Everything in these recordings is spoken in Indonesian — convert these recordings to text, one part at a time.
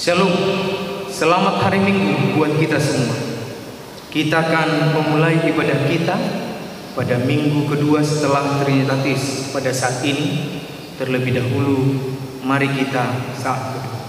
Shalom, selamat hari Minggu buat kita semua. Kita akan memulai ibadah kita pada minggu kedua setelah Trinitatis pada saat ini. Terlebih dahulu, mari kita saat berdoa.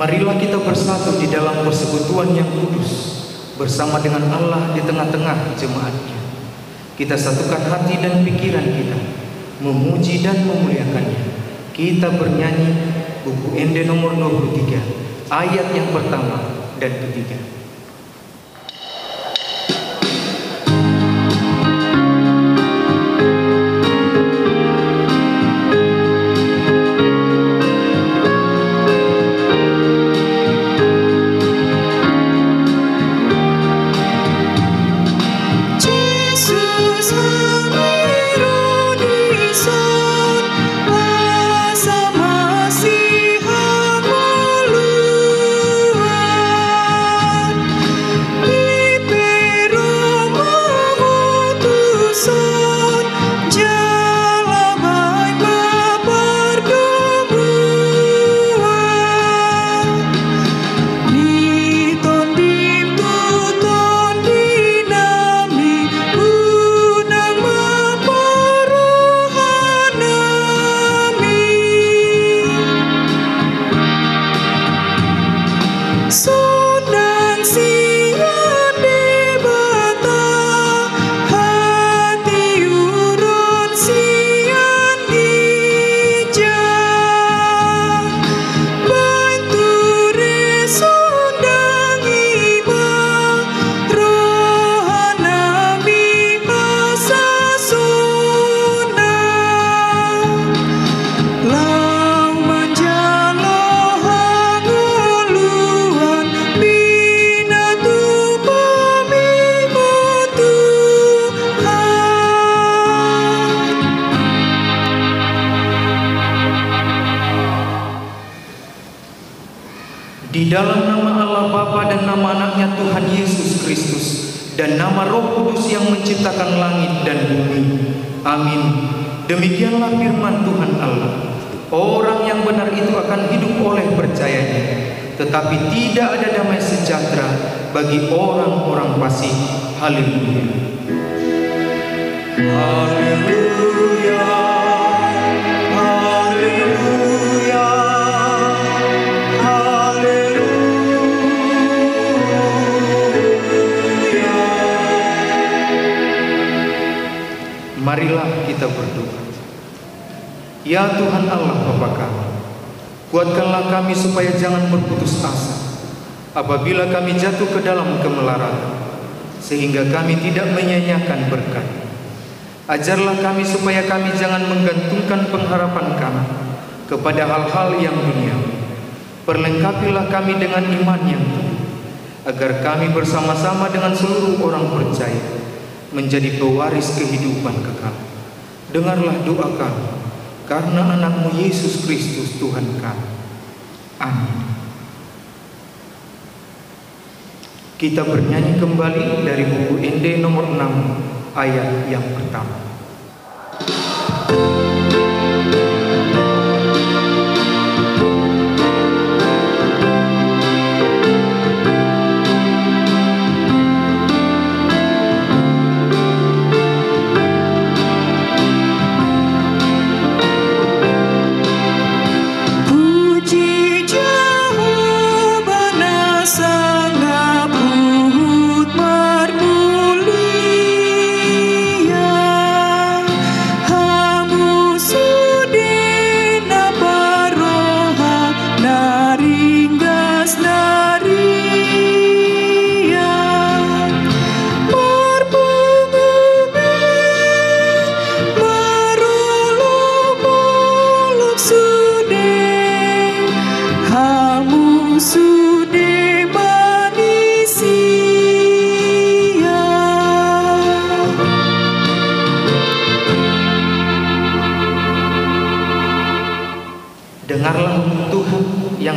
Marilah kita bersatu di dalam persekutuan yang kudus bersama dengan Allah di tengah-tengah jemaatnya. Kita satukan hati dan pikiran kita, memuji dan memuliakannya. Kita bernyanyi buku Ende nomor 23, ayat yang pertama dan ketiga. Di dalam nama Allah Bapa dan nama anaknya Tuhan Yesus Kristus dan nama Roh Kudus yang menciptakan langit dan bumi. Amin. Demikianlah firman Tuhan Allah. Orang yang benar itu akan hidup oleh percayanya, tetapi tidak ada damai sejahtera bagi orang-orang fasik. Haleluya. Haleluya. Marilah kita berdoa. Ya Tuhan Allah Bapa kami, kuatkanlah kami supaya jangan berputus asa apabila kami jatuh ke dalam kemelaratan, sehingga kami tidak menyia-nyiakan berkat. Ajarlah kami supaya kami jangan menggantungkan pengharapan kami kepada hal-hal yang duniawi. Perlengkapilah kami dengan iman yang teguh, agar kami bersama-sama dengan seluruh orang percaya menjadi pewaris kehidupan kekal. Dengarlah doa kami, karena anakmu Yesus Kristus Tuhan kami. Amin. Kita bernyanyi kembali dari buku Ende nomor 6, ayat yang pertama. Sangat marmulia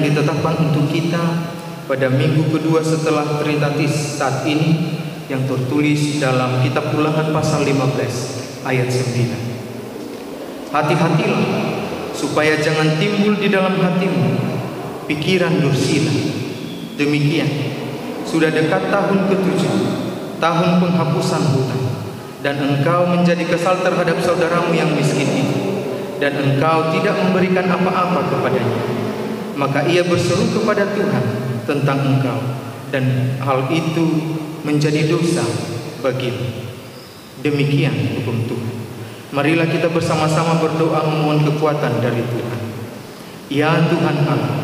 yang ditetapkan untuk kita pada minggu kedua setelah Trinitatis saat ini, yang tertulis dalam kitab Ulangan pasal 15 ayat 9. Hati-hatilah supaya jangan timbul di dalam hatimu pikiran dursila. Demikian, sudah dekat tahun ke-7, tahun penghapusan hutang, dan engkau menjadi kesal terhadap saudaramu yang miskin itu, dan engkau tidak memberikan apa-apa kepadanya. Maka ia berseru kepada Tuhan tentang engkau, dan hal itu menjadi dosa bagimu. Demikian hukum Tuhan. Marilah kita bersama-sama berdoa memohon kekuatan dari Tuhan. Ya Tuhan Allah,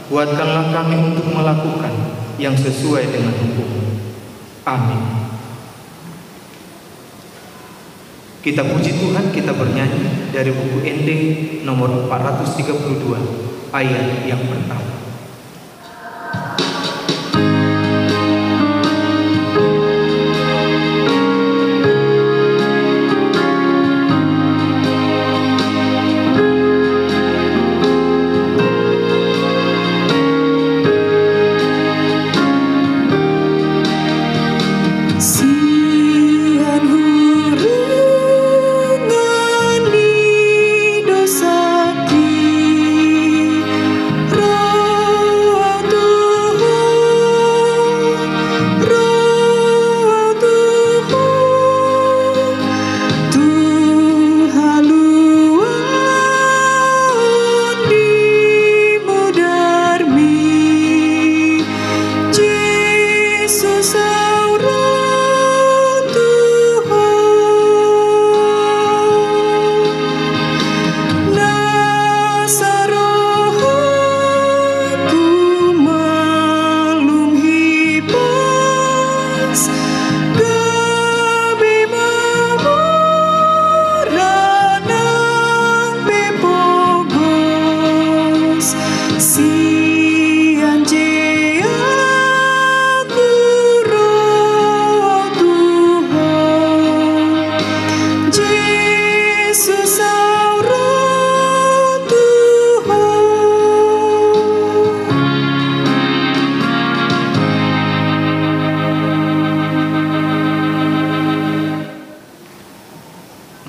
kuatkanlah kami untuk melakukan yang sesuai dengan hukum. Amin. Kita puji Tuhan, kita bernyanyi dari buku ND nomor 432 ayat yang pertama.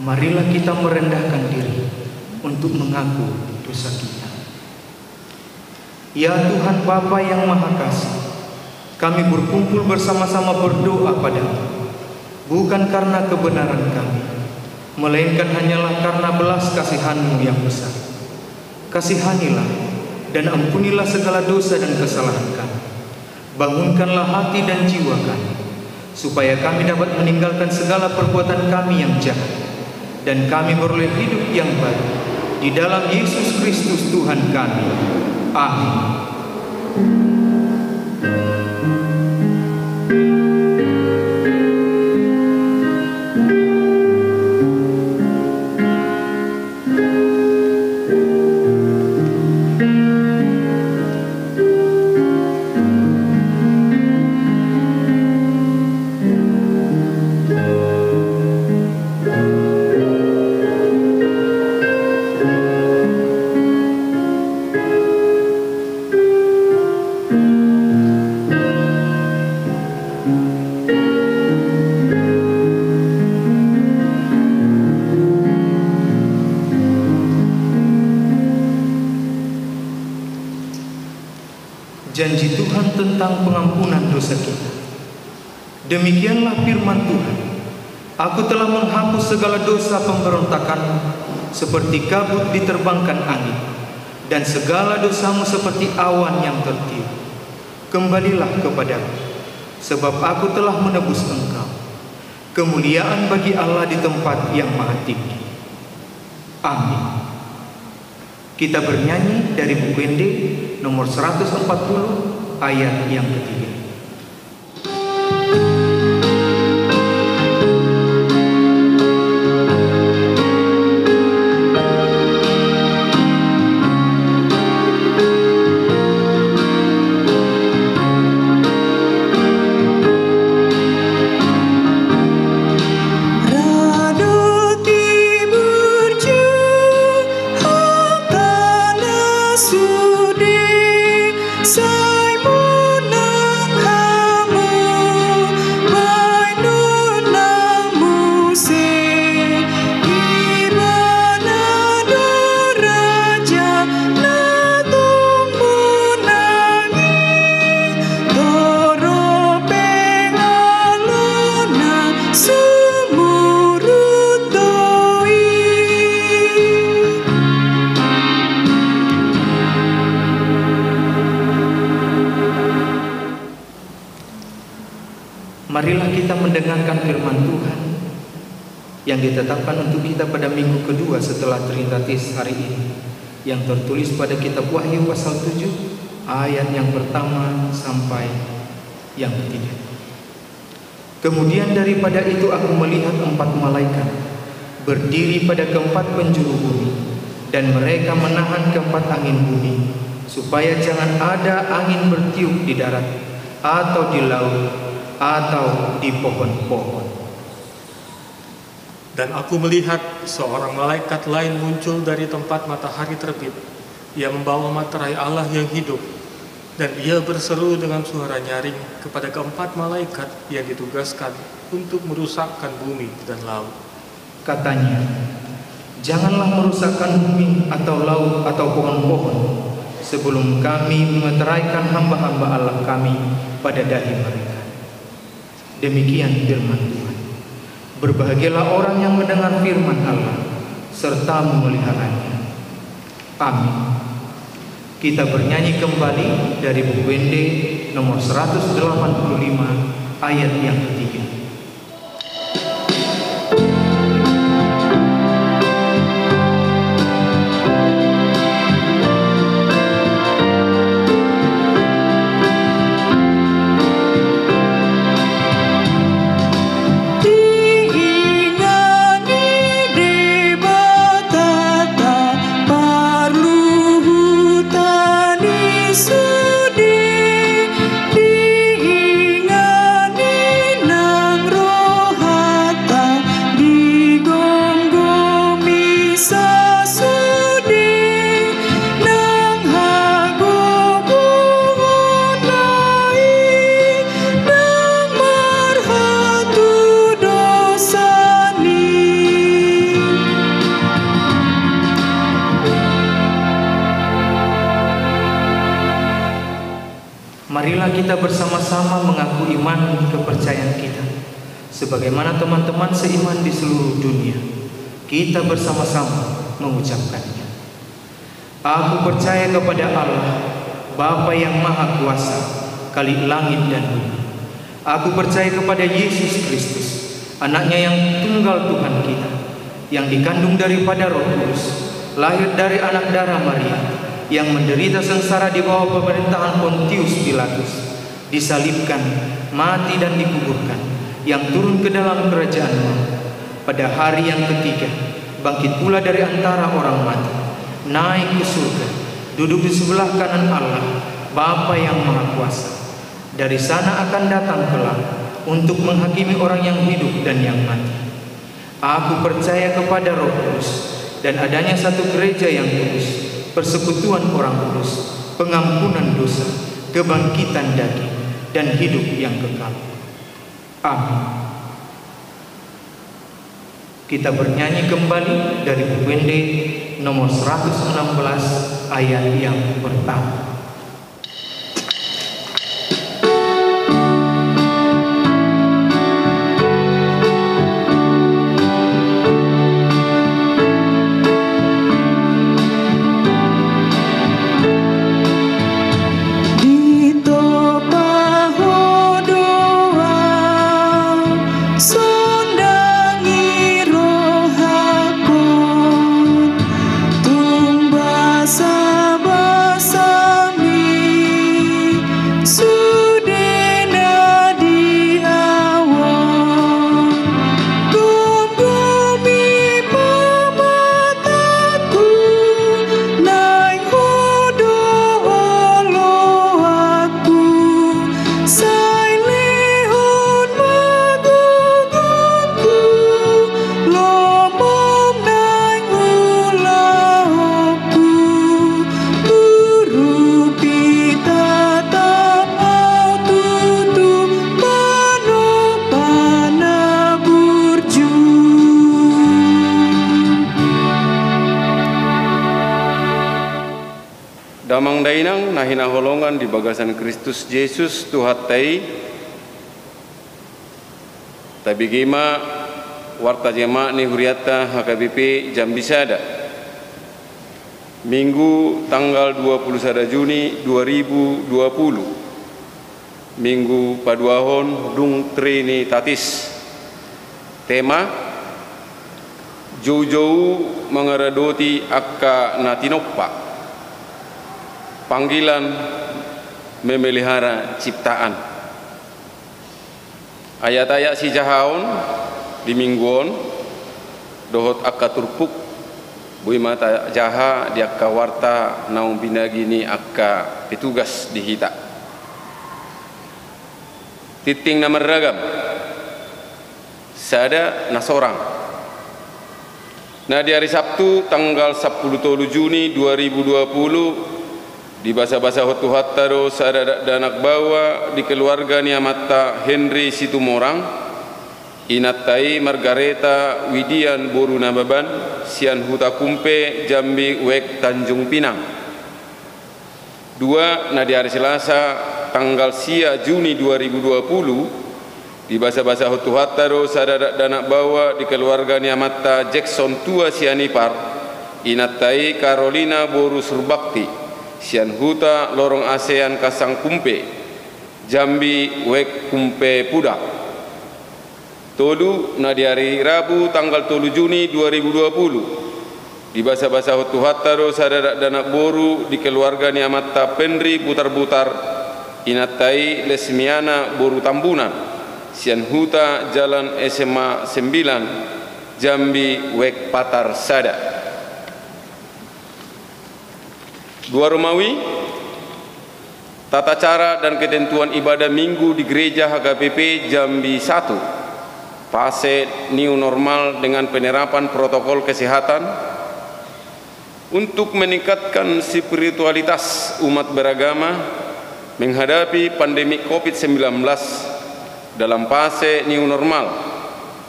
Marilah kita merendahkan diri untuk mengaku dosa kita. Ya Tuhan Bapa yang Maha Kasih, kami berkumpul bersama-sama berdoa padamu, bukan karena kebenaran kami, melainkan hanyalah karena belas kasihan-Mu yang besar. Kasihanilah dan ampunilah segala dosa dan kesalahan kami. Bangunkanlah hati dan jiwa kami, supaya kami dapat meninggalkan segala perbuatan kami yang jahat, dan kami beroleh hidup yang baru di dalam Yesus Kristus Tuhan kami. Amin. Janji Tuhan tentang pengampunan dosa kita. Demikianlah firman Tuhan. Aku telah menghapus segala dosa pemberontakan seperti kabut diterbangkan angin, dan segala dosamu seperti awan yang tertiup. Kembalilah kepadaku, sebab aku telah menebus engkau. Kemuliaan bagi Allah di tempat yang maha tinggi. Amin. Kita bernyanyi dari buku ND nomor 140 ayat yang ketiga. Sudah mendengarkan firman Tuhan yang ditetapkan untuk kita pada minggu kedua setelah Trinitatis hari ini, yang tertulis pada kitab Wahyu pasal 7 ayat yang pertama sampai yang ketiga. Kemudian daripada itu aku melihat 4 malaikat berdiri pada keempat penjuru bumi, dan mereka menahan keempat angin bumi, supaya jangan ada angin bertiup di darat, atau di laut, atau di pohon-pohon. Dan aku melihat seorang malaikat lain muncul dari tempat matahari terbit. Ia membawa materai Allah yang hidup, dan ia berseru dengan suara nyaring kepada keempat malaikat yang ditugaskan untuk merusakkan bumi dan laut. Katanya, janganlah merusakkan bumi atau laut atau pohon-pohon sebelum kami memeteraikan hamba-hamba Allah kami pada dahi mereka. Demikian firman Tuhan. Berbahagialah orang yang mendengar firman Allah serta memeliharanya. Amin. Kita bernyanyi kembali dari buku Wende nomor 185 ayat yang ketiga. Marilah kita bersama-sama mengaku iman kepercayaan kita, sebagaimana teman-teman seiman di seluruh dunia. Kita bersama-sama mengucapkannya. Aku percaya kepada Allah, Bapa yang Maha Kuasa, Khalik langit dan bumi. Aku percaya kepada Yesus Kristus, Anaknya yang tunggal Tuhan kita, yang dikandung daripada Roh Kudus, lahir dari anak darah Maria, yang menderita sengsara di bawah pemerintahan Pontius Pilatus, disalibkan, mati dan dikuburkan, yang turun ke dalam kerajaan maut, pada hari yang ketiga bangkit pula dari antara orang mati, naik ke surga, duduk di sebelah kanan Allah, Bapa yang Maha Kuasa. Dari sana akan datang kelak untuk menghakimi orang yang hidup dan yang mati. Aku percaya kepada Roh Kudus dan adanya satu gereja yang kudus, persekutuan orang kudus, pengampunan dosa, kebangkitan daging, dan hidup yang kekal. Amin. Kita bernyanyi kembali dari buku Wende nomor 116 ayat yang pertama. Damang dainang nahina holongan di bagasan Kristus Yesus Tuhan tai tabi gema warta jema ni huriata HKBP Jambisada Minggu tanggal 21 Juni 2020 Minggu Paduahon Dung Trinitatis. Tema Jauh-jauh mengeradoti akka natinoppa. Panggilan memelihara ciptaan. Ayat-ayat si jahaon di mingguon dohot akka turpuk bui mata jaha di akka warta naung binagini akka petugas di hita. Titing nama ragam sada nasorang. Nah, di hari Sabtu tanggal 10 Juni 2020 di basa-basa hotu hattaro sada danak bawa di keluarga niamata Henry Situmorang inattai Margareta Widian Boru Nababan Sian Huta Kumpe Jambi Wek Tanjung Pinang. Dua, nah di hari Selasa tanggal sia Juni 2020 di basa-basa hotu hattaro sada danak bawa di keluarga niamata Jackson Tua Sianipar inattai Carolina Boru Surbakti Sian Huta Lorong ASEAN Kasang Kumpe Jambi Wek Kumpe Pudak. Todu, nah di hari Rabu tanggal 3 Juni 2020 di basa-basa hotu hattaro sada danak boru di keluarga niamata Penri Butar-butar inattai Lesmiana Boru Tambunan Sian Huta Jalan SMA 9 Jambi Wek Patar Sada. Dua Romawi, tata cara dan ketentuan ibadah minggu di gereja HKBP Jambi 1 fase new normal dengan penerapan protokol kesehatan untuk meningkatkan spiritualitas umat beragama menghadapi pandemi COVID-19 dalam fase new normal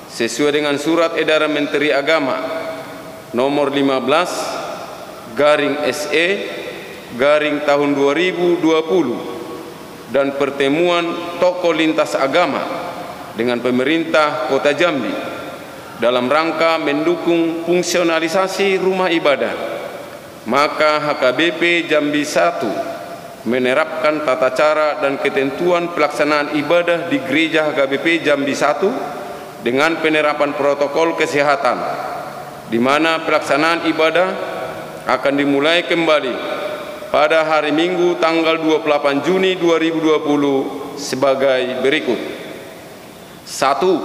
sesuai dengan surat edaran Menteri Agama nomor 15/SE/tahun 2020 dan pertemuan tokoh lintas agama dengan pemerintah Kota Jambi dalam rangka mendukung fungsionalisasi rumah ibadah. Maka HKBP Jambi 1 menerapkan tata cara dan ketentuan pelaksanaan ibadah di gereja HKBP Jambi 1 dengan penerapan protokol kesehatan, di mana pelaksanaan ibadah akan dimulai kembali pada hari Minggu tanggal 28 Juni 2020 sebagai berikut. 1.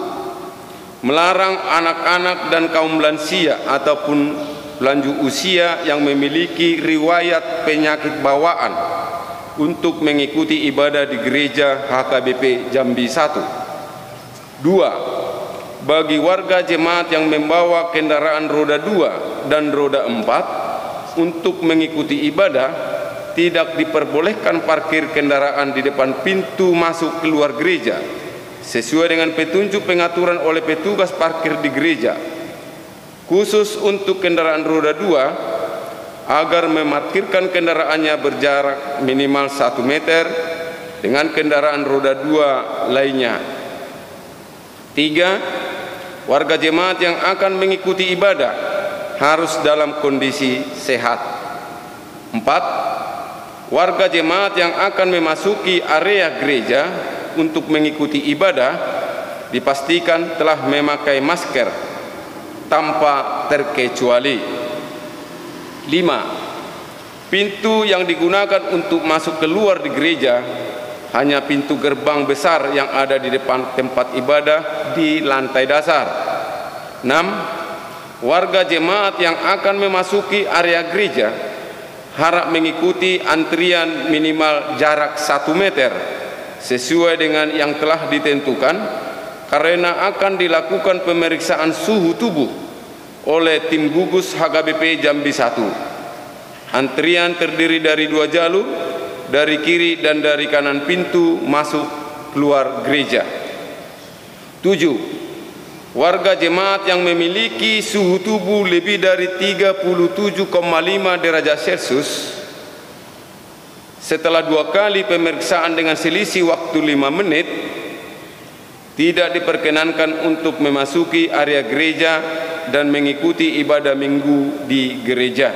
Melarang anak-anak dan kaum lansia ataupun lanjut usia yang memiliki riwayat penyakit bawaan untuk mengikuti ibadah di gereja HKBP Jambi 1. 2. Bagi warga jemaat yang membawa kendaraan roda 2 dan roda 4 untuk mengikuti ibadah, tidak diperbolehkan parkir kendaraan di depan pintu masuk keluar gereja sesuai dengan petunjuk pengaturan oleh petugas parkir di gereja. Khusus untuk kendaraan roda 2 agar memarkirkan kendaraannya berjarak minimal 1 meter dengan kendaraan roda 2 lainnya. 3. Warga jemaat yang akan mengikuti ibadah harus dalam kondisi sehat. 4. Warga jemaat yang akan memasuki area gereja untuk mengikuti ibadah dipastikan telah memakai masker tanpa terkecuali. 5. Pintu yang digunakan untuk masuk keluar di gereja hanya pintu gerbang besar yang ada di depan tempat ibadah di lantai dasar. 6. Warga jemaat yang akan memasuki area gereja harap mengikuti antrian minimal jarak 1 meter sesuai dengan yang telah ditentukan karena akan dilakukan pemeriksaan suhu tubuh oleh tim gugus HKBP Jambi 1. Antrian terdiri dari 2 jalur, dari kiri dan dari kanan pintu masuk keluar gereja. 7. Warga jemaat yang memiliki suhu tubuh lebih dari 37,5 derajat Celcius setelah 2 kali pemeriksaan dengan selisih waktu 5 menit tidak diperkenankan untuk memasuki area gereja dan mengikuti ibadah minggu di gereja.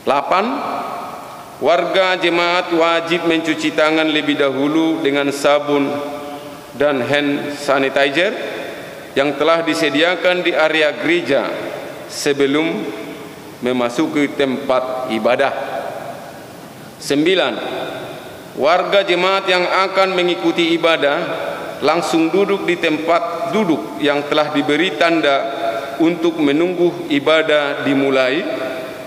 8. warga jemaat wajib mencuci tangan lebih dahulu dengan sabun dan hand sanitizer yang telah disediakan di area gereja sebelum memasuki tempat ibadah. 9. Warga jemaat yang akan mengikuti ibadah langsung duduk di tempat duduk yang telah diberi tanda untuk menunggu ibadah dimulai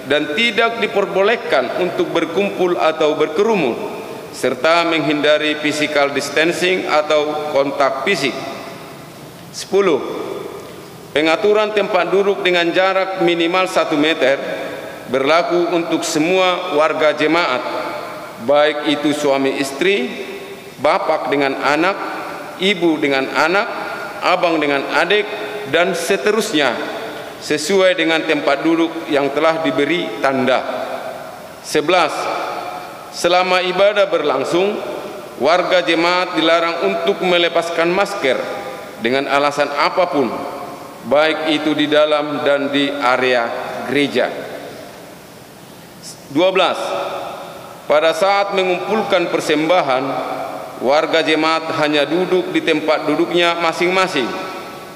dan tidak diperbolehkan untuk berkumpul atau berkerumun serta menghindari physical distancing atau kontak fisik. 10. Pengaturan tempat duduk dengan jarak minimal 1 meter berlaku untuk semua warga jemaat, baik itu suami istri, bapak dengan anak, ibu dengan anak, abang dengan adik, dan seterusnya, sesuai dengan tempat duduk yang telah diberi tanda. 11. Selama ibadah berlangsung, warga jemaat dilarang untuk melepaskan masker dengan alasan apapun, baik itu di dalam dan di area gereja. 12. Pada saat mengumpulkan persembahan, warga jemaat hanya duduk di tempat duduknya masing-masing.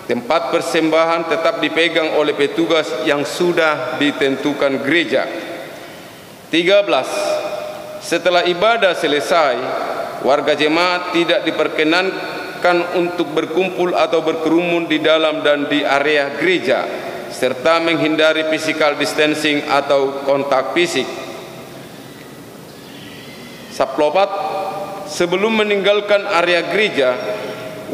Tempat persembahan tetap dipegang oleh petugas yang sudah ditentukan gereja. 13. Setelah ibadah selesai, warga jemaat tidak diperkenankan untuk berkumpul atau berkerumun di dalam dan di area gereja, serta menghindari physical distancing atau kontak fisik. 14. Sebelum meninggalkan area gereja,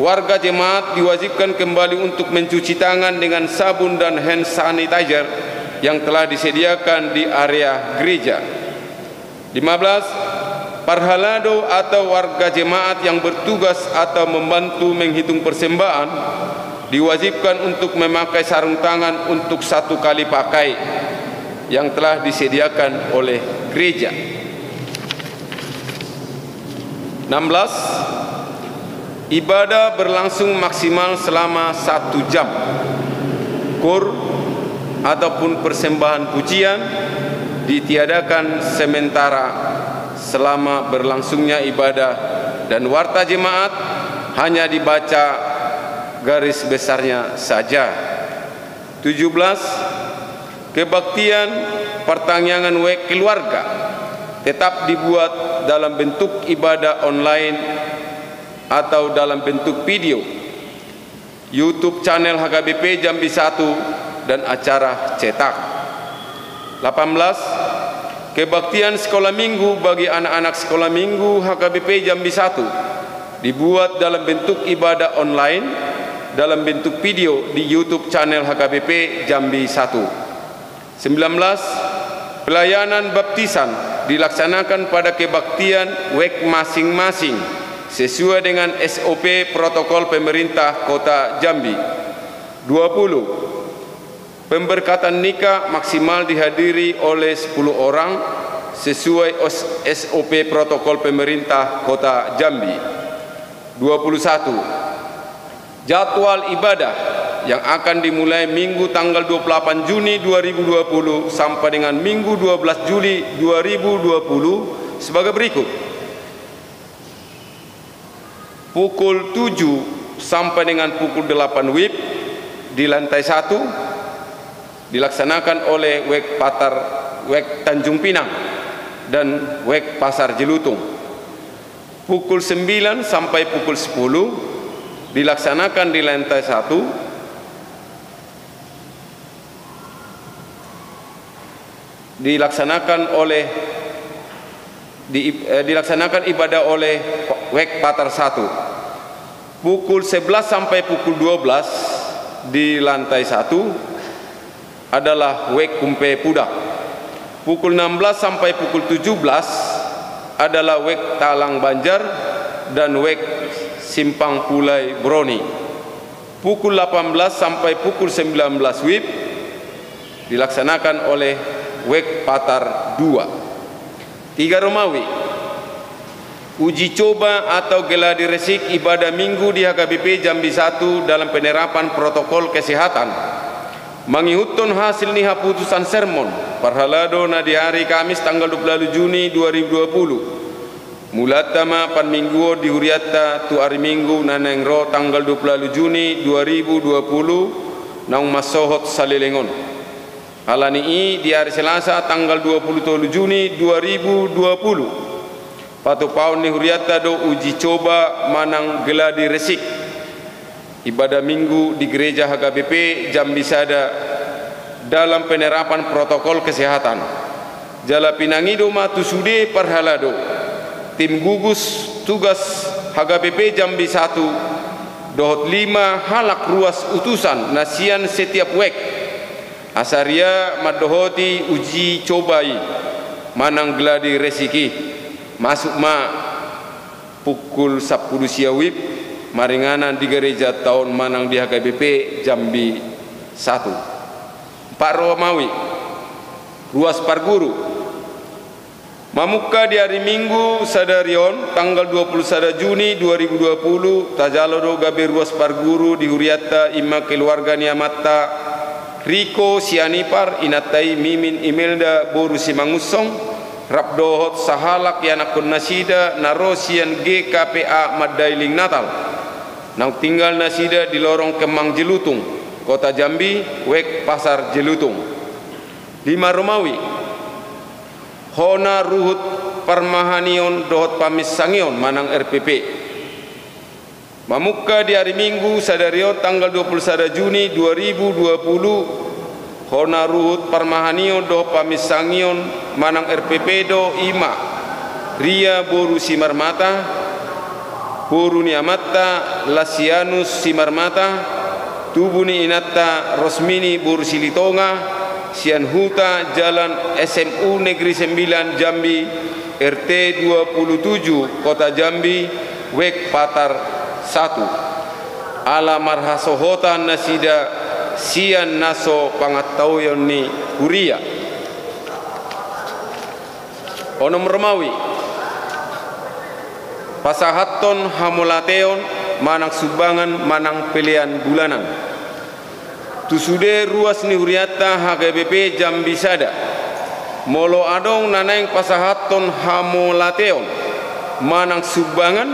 warga jemaat diwajibkan kembali untuk mencuci tangan dengan sabun dan hand sanitizer yang telah disediakan di area gereja. 15. Parhalado atau warga jemaat yang bertugas atau membantu menghitung persembahan diwajibkan untuk memakai sarung tangan untuk 1 kali pakai yang telah disediakan oleh gereja. 16. Ibadah berlangsung maksimal selama 1 jam. Kur ataupun persembahan pujian ditiadakan sementara selama berlangsungnya ibadah dan warta jemaat hanya dibaca garis besarnya saja. 17. Kebaktian pertangyangan keluarga tetap dibuat dalam bentuk ibadah online atau dalam bentuk video, YouTube channel HKBP Jambi 1 dan acara cetak. 18. Kebaktian sekolah minggu bagi anak-anak sekolah minggu HKBP Jambi 1 dibuat dalam bentuk ibadah online dalam bentuk video di YouTube channel HKBP Jambi 1. 19. Pelayanan baptisan dilaksanakan pada kebaktian WEK masing-masing sesuai dengan SOP protokol pemerintah Kota Jambi. 20. Pemberkatan nikah maksimal dihadiri oleh 10 orang sesuai SOP protokol pemerintah Kota Jambi. 21. Jadwal ibadah yang akan dimulai Minggu tanggal 28 Juni 2020 sampai dengan Minggu 12 Juli 2020 sebagai berikut. Pukul 7 sampai dengan pukul 8 WIB di lantai 1 dilaksanakan oleh WEK Tanjung Pinang dan WEK Pasar Jelutung. Pukul 9 sampai pukul 10 dilaksanakan di lantai 1 dilaksanakan ibadah oleh WEK Patar 1. Pukul 11 sampai pukul 12 di lantai 1 adalah WEK Kumpe Pudak. Pukul 16 sampai pukul 17 adalah WEK Talang Banjar dan WEK Simpang Pulai Broni. Pukul 18 sampai pukul 19 WIB dilaksanakan oleh WEK Patar 2. 3 Romawi. Uji coba atau geladi resik ibadah minggu di HKBP Jambi 1 dalam penerapan protokol kesehatan mengikutkan hasil niha putusan sermon parhalado na di hari Kamis tanggal 20 Juni 2020. Mulatama pan mingguo di huriatta tu hari Minggu nanengro tanggal 20 Juni 2020 naung masohot salilengon. Alani i di hari Selasa tanggal 27 Juni 2020. Patu paun ni huriatta do uji coba manang geladi resik. Ibadah minggu di gereja HKBP Jambi Sada dalam penerapan protokol kesehatan. Jala pinangido matu sude parhalado. Tim gugus tugas HKBP Jambi 1 dohot 5 halak ruas utusan nasian setiap wek. Asaria madohoti uji cobai manang geladi resiki. Masuk pukul 10 siawib maringanan di gereja tahun manang di HKBP Jambi 1. Pak Romawi ruas Parguru mamuka di hari Minggu sadarion tanggal 21 Juni 2020 tajalodo gabe ruas Parguru di huriatta imma keluarga niamatta Riko Sianipar inatai Mimin Imelda Boru Simangusong Rabdohot sahalak yanakun nasida narosian GKPA Madailing Natal nang tinggal nasida di lorong Kemang Jelutung Kota Jambi wek Pasar Jelutung. 5 Romawi Hona Ruhut Parmahanion dohot pamis sangion manang RPP. Mamuka di hari Minggu sadario tanggal 21 Juni 2020 Hona Ruhut Parmahanion dohot pamis sangion manang RPP do ima Ria Boru Simarmata Boru Niamatta Lasianus Simarmata Tubuni Inatta Rosmini Boru Silitonga Sian Huta Jalan SMU Negeri 9 Jambi RT 27 Kota Jambi Wek Patar 1 Ala marhasohota nasida Sian naso pangatauyon ni Huria. Onom Romawi Pasahaton Hamolateon manang subangan manang pilihan bulanan. Tusude ruas ni huriatta HKBP Jambi Sada molo adong naneng pasahaton hamolateon manang subangan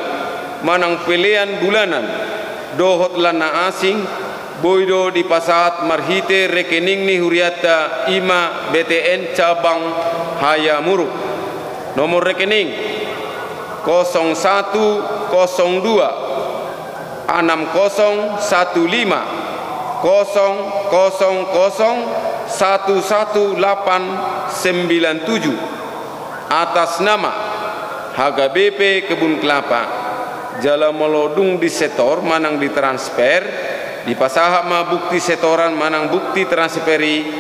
manang pilihan bulanan dohot lana asing boido di pasahat marhite rekening ni huriatta ima BTN cabang Hayamuruk nomor rekening 0102 6015 000-11897 atas nama HKBP Kebun Kelapa jala melodung di setor manang ditransfer di pasaha ma bukti setoran manang bukti transferi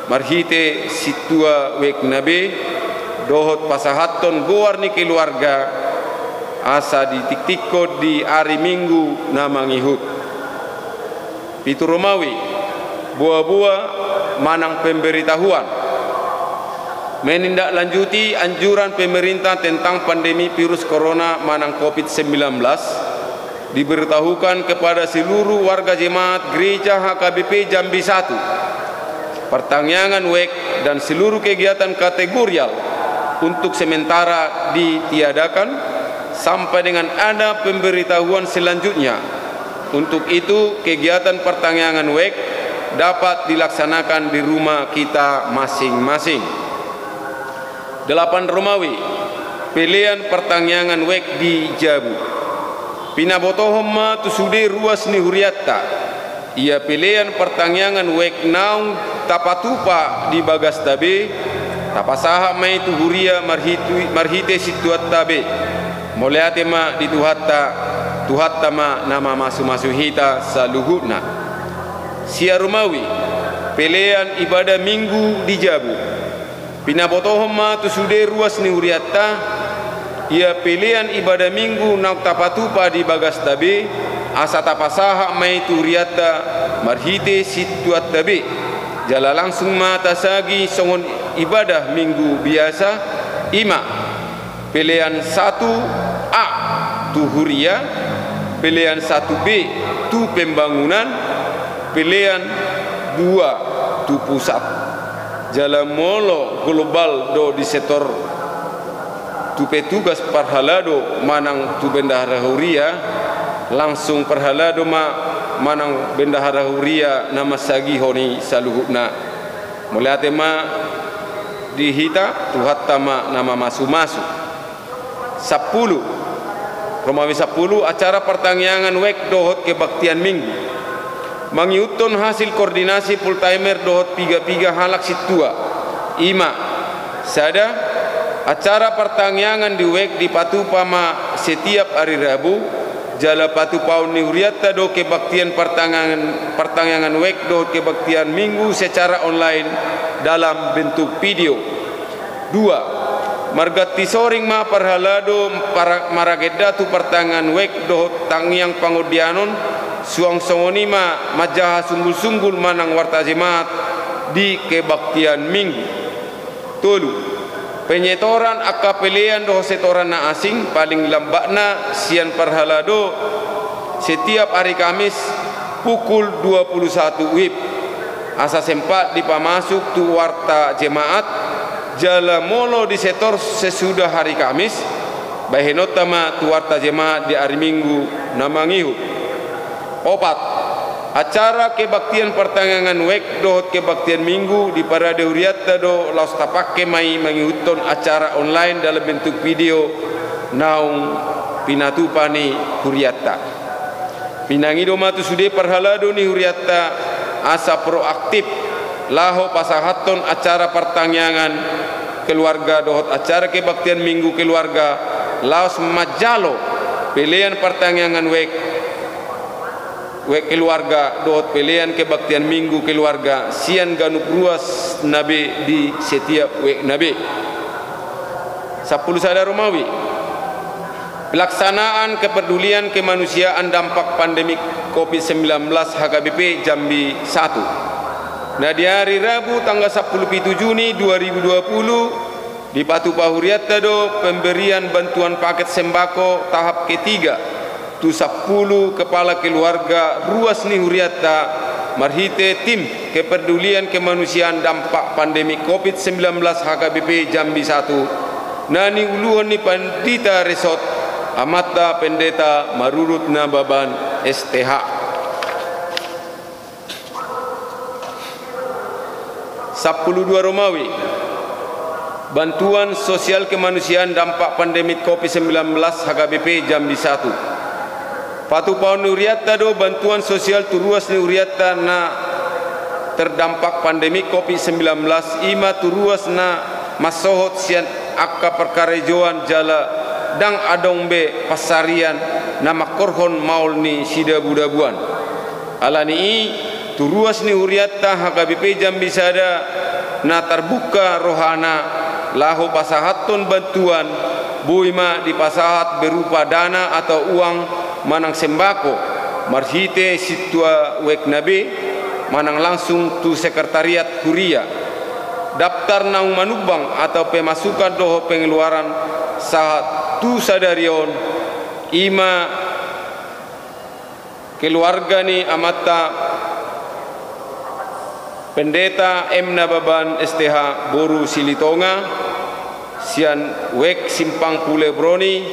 marhite situa wek nabe dohot pasahaton goar ni keluarga asa di tiktikot di hari Minggu namangihut. Pitu Romawi buah-buah manang pemberitahuan menindaklanjuti anjuran pemerintah tentang pandemi virus corona manang COVID-19 diberitahukan kepada seluruh warga jemaat gereja HKBP Jambi 1 pertangyangan wek dan seluruh kegiatan kategorial untuk sementara ditiadakan sampai dengan ada pemberitahuan selanjutnya. Untuk itu kegiatan pertangyangan WEK dapat dilaksanakan di rumah kita masing-masing. 8 Romawi pilihan pertangyangan WEK di Jabu. Pinabotohom ma tusude ruas ni huriatta. Ia pilihan pertangyangan WEK naung tapatupa di bagas tabe tapasaha mai tu huria marhite situat tabe. Moleate ma di tuhatta ma nama masu-masuhita saluhutna. Sia Romawi pilihan ibadah minggu di Jabu. Pinabotohom ma tusude ruas ni huriatta. Ia pilihan ibadah minggu nak tapatupa di bagas tabe asa tapasaha mai tu huriatta marhite situat tabe. Jala langsung mata sagi songon ibadah minggu biasa ima. Pilihan 1A tu huria, pilihan 1B tu pembangunan, pilihan 2 tu pusat. jalamolo global do di sektor tu petugas parhalado manang tu bendahara huria langsung parhalado manang bendahara huria nama sagi honi saluhuna mulai ma dihita tu hatta nama masu-masu 10 Romawi 10 acara pertangyangan wek dohot kebaktian minggu mangiuton hasil koordinasi full timer dohot piga halak situa ima sada acara pertangyangan di wek di Patupama setiap hari Rabu jala Patupaun ni huriata do kebaktian pertangyangan wek do kebaktian minggu secara online dalam bentuk video 2 margati soring ma parhalado para marageda tu pertangan wek do tangyang pangodianon suang songonima majaha sunggul-sunggul manang warta jemaat di kebaktian minggu tolu penyetoran akapelean do setoran na asing paling lambakna sian parhalado setiap hari Kamis pukul 21 WIB asa sempat dipamasuk tu warta jemaat jala molo di setor sesudah hari Kamis bahenotama tu warta jemaat di hari Minggu namangihu 4 acara kebaktian pertanggangan wek dohot kebaktian minggu di parade huriata do laos tapake mai mangihuton acara online dalam bentuk video naung pinatupani huriata pinangido matu sude parhalado ni huriata asa proaktif laho pasahaton acara pertanggangan keluarga dohot acara kebaktian minggu keluarga laos majalo pilihan pertanggangan wek keluarga dohot pilihan kebaktian minggu keluarga sian ganuk ruas nabi di setiap wek nabi 10 sadar Romawi pelaksanaan kepedulian kemanusiaan dampak pandemik COVID-19 HKBP Jambi 1 nah di hari Rabu tanggal 10 Juni 2020 di Patupa Huriata do pemberian bantuan paket sembako tahap ketiga tu 10 kepala keluarga ruas ni huriata marhite tim kepedulian kemanusiaan dampak pandemi COVID-19 HKBP Jambi 1 nani uluan ni pandita resort amata pendeta marurut nababan STH 12 Romawi bantuan sosial kemanusiaan dampak pandemi COVID-19 HKBP Jambi 1 Patupaun Nuriata do bantuan sosial turuas Nuriata na terdampak pandemi COVID-19 ima turuas na masohot sian akka perkarejoan jala dang adongbe pasarian na makorhon maul ni sida budabuan alani i turuas ni Huriata HKBP Jambi sada na terbuka rohana lahu pasahaton bantuan buima di pasahat berupa dana atau uang manang sembako marhite situa wek nabe manang langsung tu sekretariat kuria daftar naung manubang atau pemasukan doho pengeluaran saat tu sadarion ima keluarga ni amata pendeta M Nababan STH Boru Silitonga sian wek simpang Pule Broni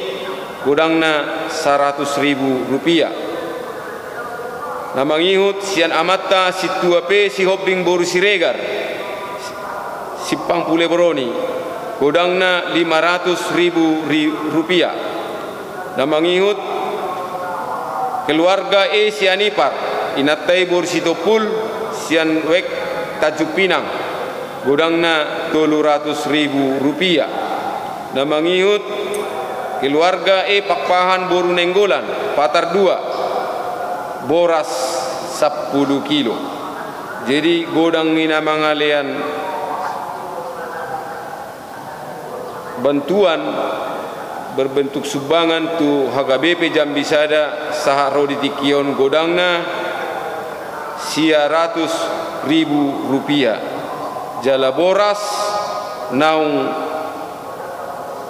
gudangna 100.000 rupiah namangihut sian amata situa pe si hobbing Boru Siregar simpang Pule Broni gudangna 500.000 rupiah namangihut keluarga sianipar inatai Boru Sitopul sian wek Tajuk Pinang gudangna 200.000 rupiah namangihut keluarga Pakpahan Boru Nenggolan Patar 2 boras 10 kilo jadi godang ni namangalian bantuan berbentuk sumbangan tu HKBP Jambi sada saharo ditikion godangna 100.000 rupiah jala boras naung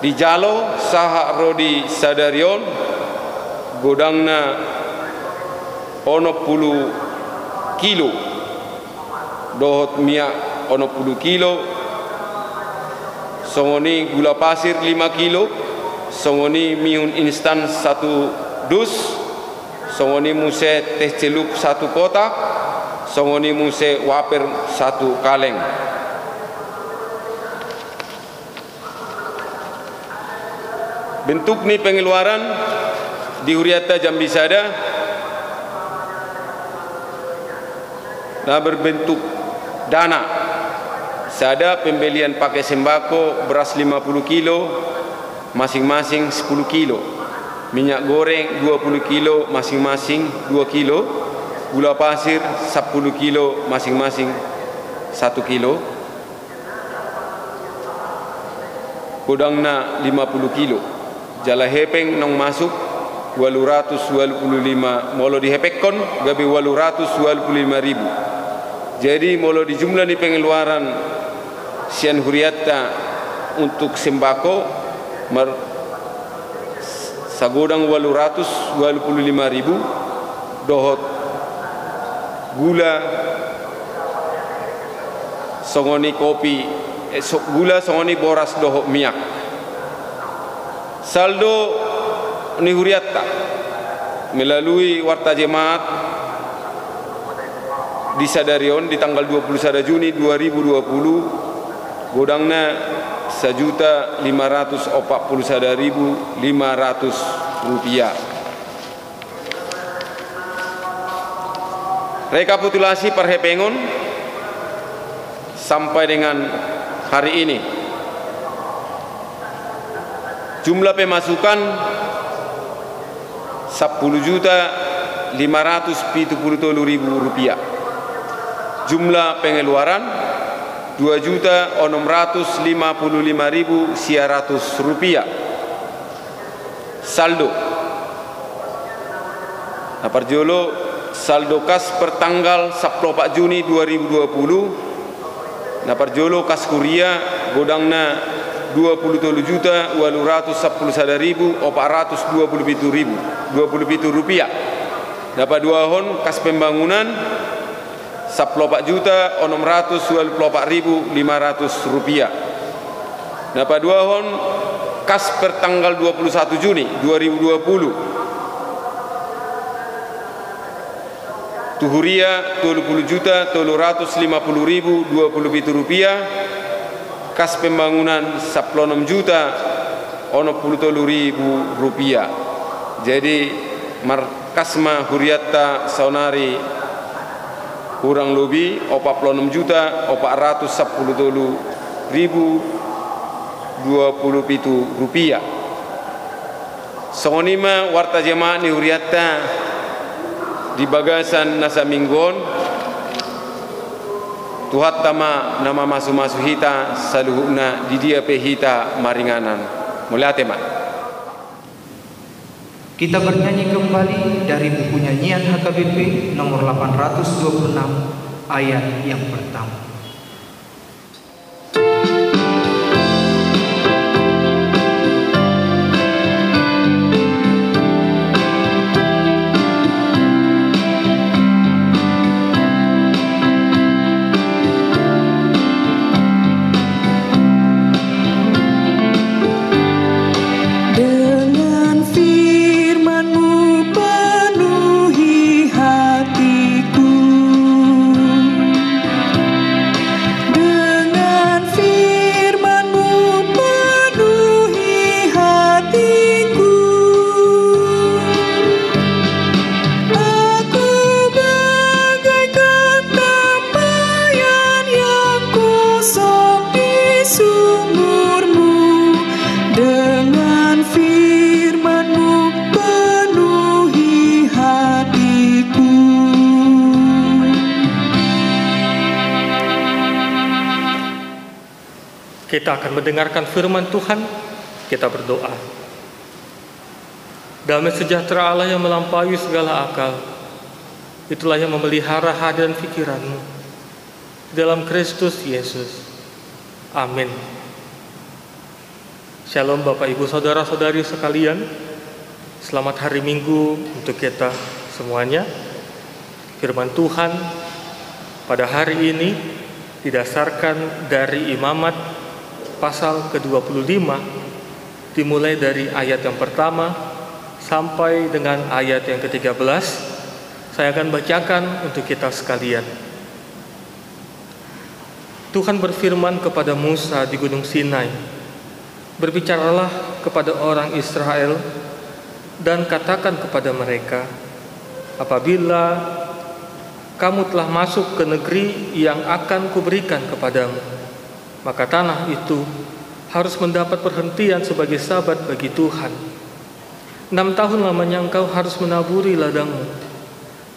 di jalo saha rodi sadarion godangna 60 kilo dohot mia 10 kilo, songoni gula pasir 5 kilo, songoni mihun instan 1 dus, songoni muse teh celup 1 kotak, songoni muse waper 1 kaleng. Bentuk ni pengeluaran di Huriata Jambi Sada nah berbentuk dana. Sada pembelian pakai sembako beras 50 kilo masing-masing 10 kilo, minyak goreng 20 kilo masing-masing 2 kilo, gula pasir 10 kilo masing-masing 1 kilo, kodangna 50 kilo. Jala hepeng nong masuk 825, molo dihepekon gabi 825.000. Jadi molo di jumlah ni pengeluaran Sian Huriata untuk sembako sagodang 825.000, dohot gula songoni kopi, gula songoni boras dohot minyak. Saldo ni Huriata melalui Warta Jemaat di Sadarion di tanggal 21 Juni 2020 godangna 1.541.500 rupiah. Rekapitulasi perhepengon sampai dengan hari ini. Jumlah pemasukan 10.573.000 rupiah. Jumlah pengeluaran 2.655.100 rupiah. Saldo Parjolo saldo kas per tanggal 14 Juni 2020 Parjolo kas kuria godangna 27.811.427 rupiah. Dua hon kas pembangunan 14.624.500 rupiah. Dua hon kas per tanggal 21 Juni 2020 tuhuria 20.350.027 rupiah. Kas pembangunan 16.063.000 rupiah. Jadi markasma Huriata saunari kurang lebih 46.410.027 rupiah. Songonima Warta Jemaat ni Huriata di bagasan nasa minggon Tuhat tama nama masu-masu hita saluhuna di dia pehita maringanan. Mulai tema. Kita bernyanyi kembali dari buku nyanyian HKBP nomor 826 ayat yang pertama. Kita akan mendengarkan firman Tuhan, kita berdoa. Damai sejahtera Allah yang melampaui segala akal, itulah yang memelihara hati dan pikiranmu dalam Kristus Yesus. Amin. Shalom Bapak Ibu Saudara-saudari sekalian. Selamat hari Minggu untuk kita semuanya. Firman Tuhan pada hari ini didasarkan dari Imamat pasal ke-25, dimulai dari ayat yang pertama sampai dengan ayat yang ke-13. Saya akan bacakan untuk kita sekalian. Tuhan berfirman kepada Musa di Gunung Sinai, "Berbicaralah kepada orang Israel dan katakan kepada mereka, apabila kamu telah masuk ke negeri yang akan kuberikan kepadamu, maka tanah itu harus mendapat perhentian sebagai sabat bagi Tuhan. 6 tahun lamanya engkau harus menaburi ladangmu,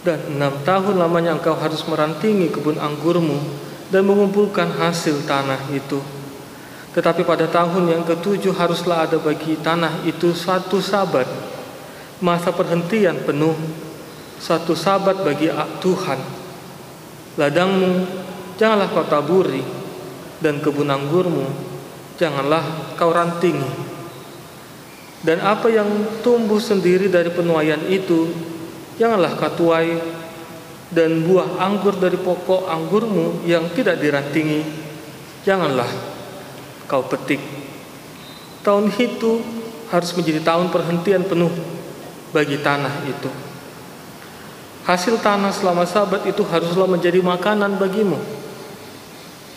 dan 6 tahun lamanya engkau harus merantingi kebun anggurmu dan mengumpulkan hasil tanah itu. Tetapi pada tahun yang ke-7 haruslah ada bagi tanah itu suatu sabat, masa perhentian penuh, suatu sabat bagi Tuhan. Ladangmu janganlah kau taburi, dan kebun anggurmu janganlah kau rantingi. Dan apa yang tumbuh sendiri dari penuaian itu janganlah kau tuai, dan buah anggur dari pokok anggurmu yang tidak dirantingi janganlah kau petik. Tahun itu harus menjadi tahun perhentian penuh bagi tanah itu. Hasil tanah selama sabat itu haruslah menjadi makanan bagimu,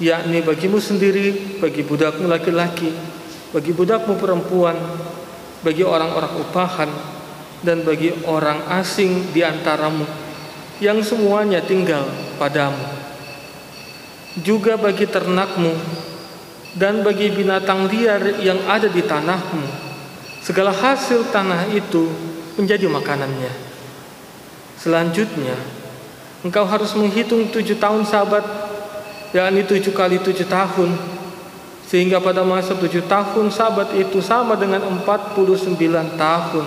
yakni bagimu sendiri, bagi budakmu laki-laki, bagi budakmu perempuan, bagi orang-orang upahan, dan bagi orang asing di antaramu yang semuanya tinggal padamu. Juga bagi ternakmu dan bagi binatang liar yang ada di tanahmu, segala hasil tanah itu menjadi makanannya. Selanjutnya, engkau harus menghitung 7 tahun sabat, yakni 7 kali 7 tahun, sehingga pada masa 7 tahun sabat itu sama dengan 49 tahun.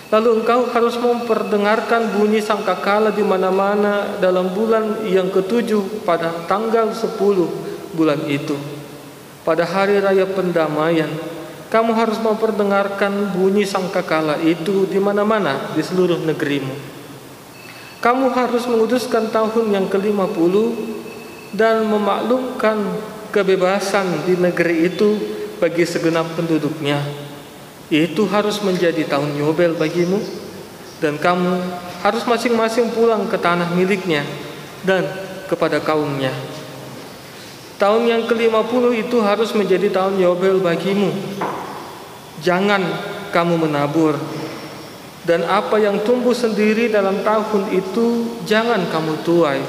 Lalu engkau harus memperdengarkan bunyi sangkakala di mana-mana dalam bulan yang ke-7 pada tanggal 10 bulan itu. Pada hari raya pendamaian, kamu harus memperdengarkan bunyi sangkakala itu di mana-mana di seluruh negerimu. Kamu harus menguduskan tahun yang ke-50 dan memaklumkan kebebasan di negeri itu bagi segenap penduduknya. Itu harus menjadi tahun Yobel bagimu, dan kamu harus masing-masing pulang ke tanah miliknya dan kepada kaumnya. Tahun yang ke-50 itu harus menjadi tahun Yobel bagimu. Jangan kamu menabur, dan apa yang tumbuh sendiri dalam tahun itu jangan kamu tuai,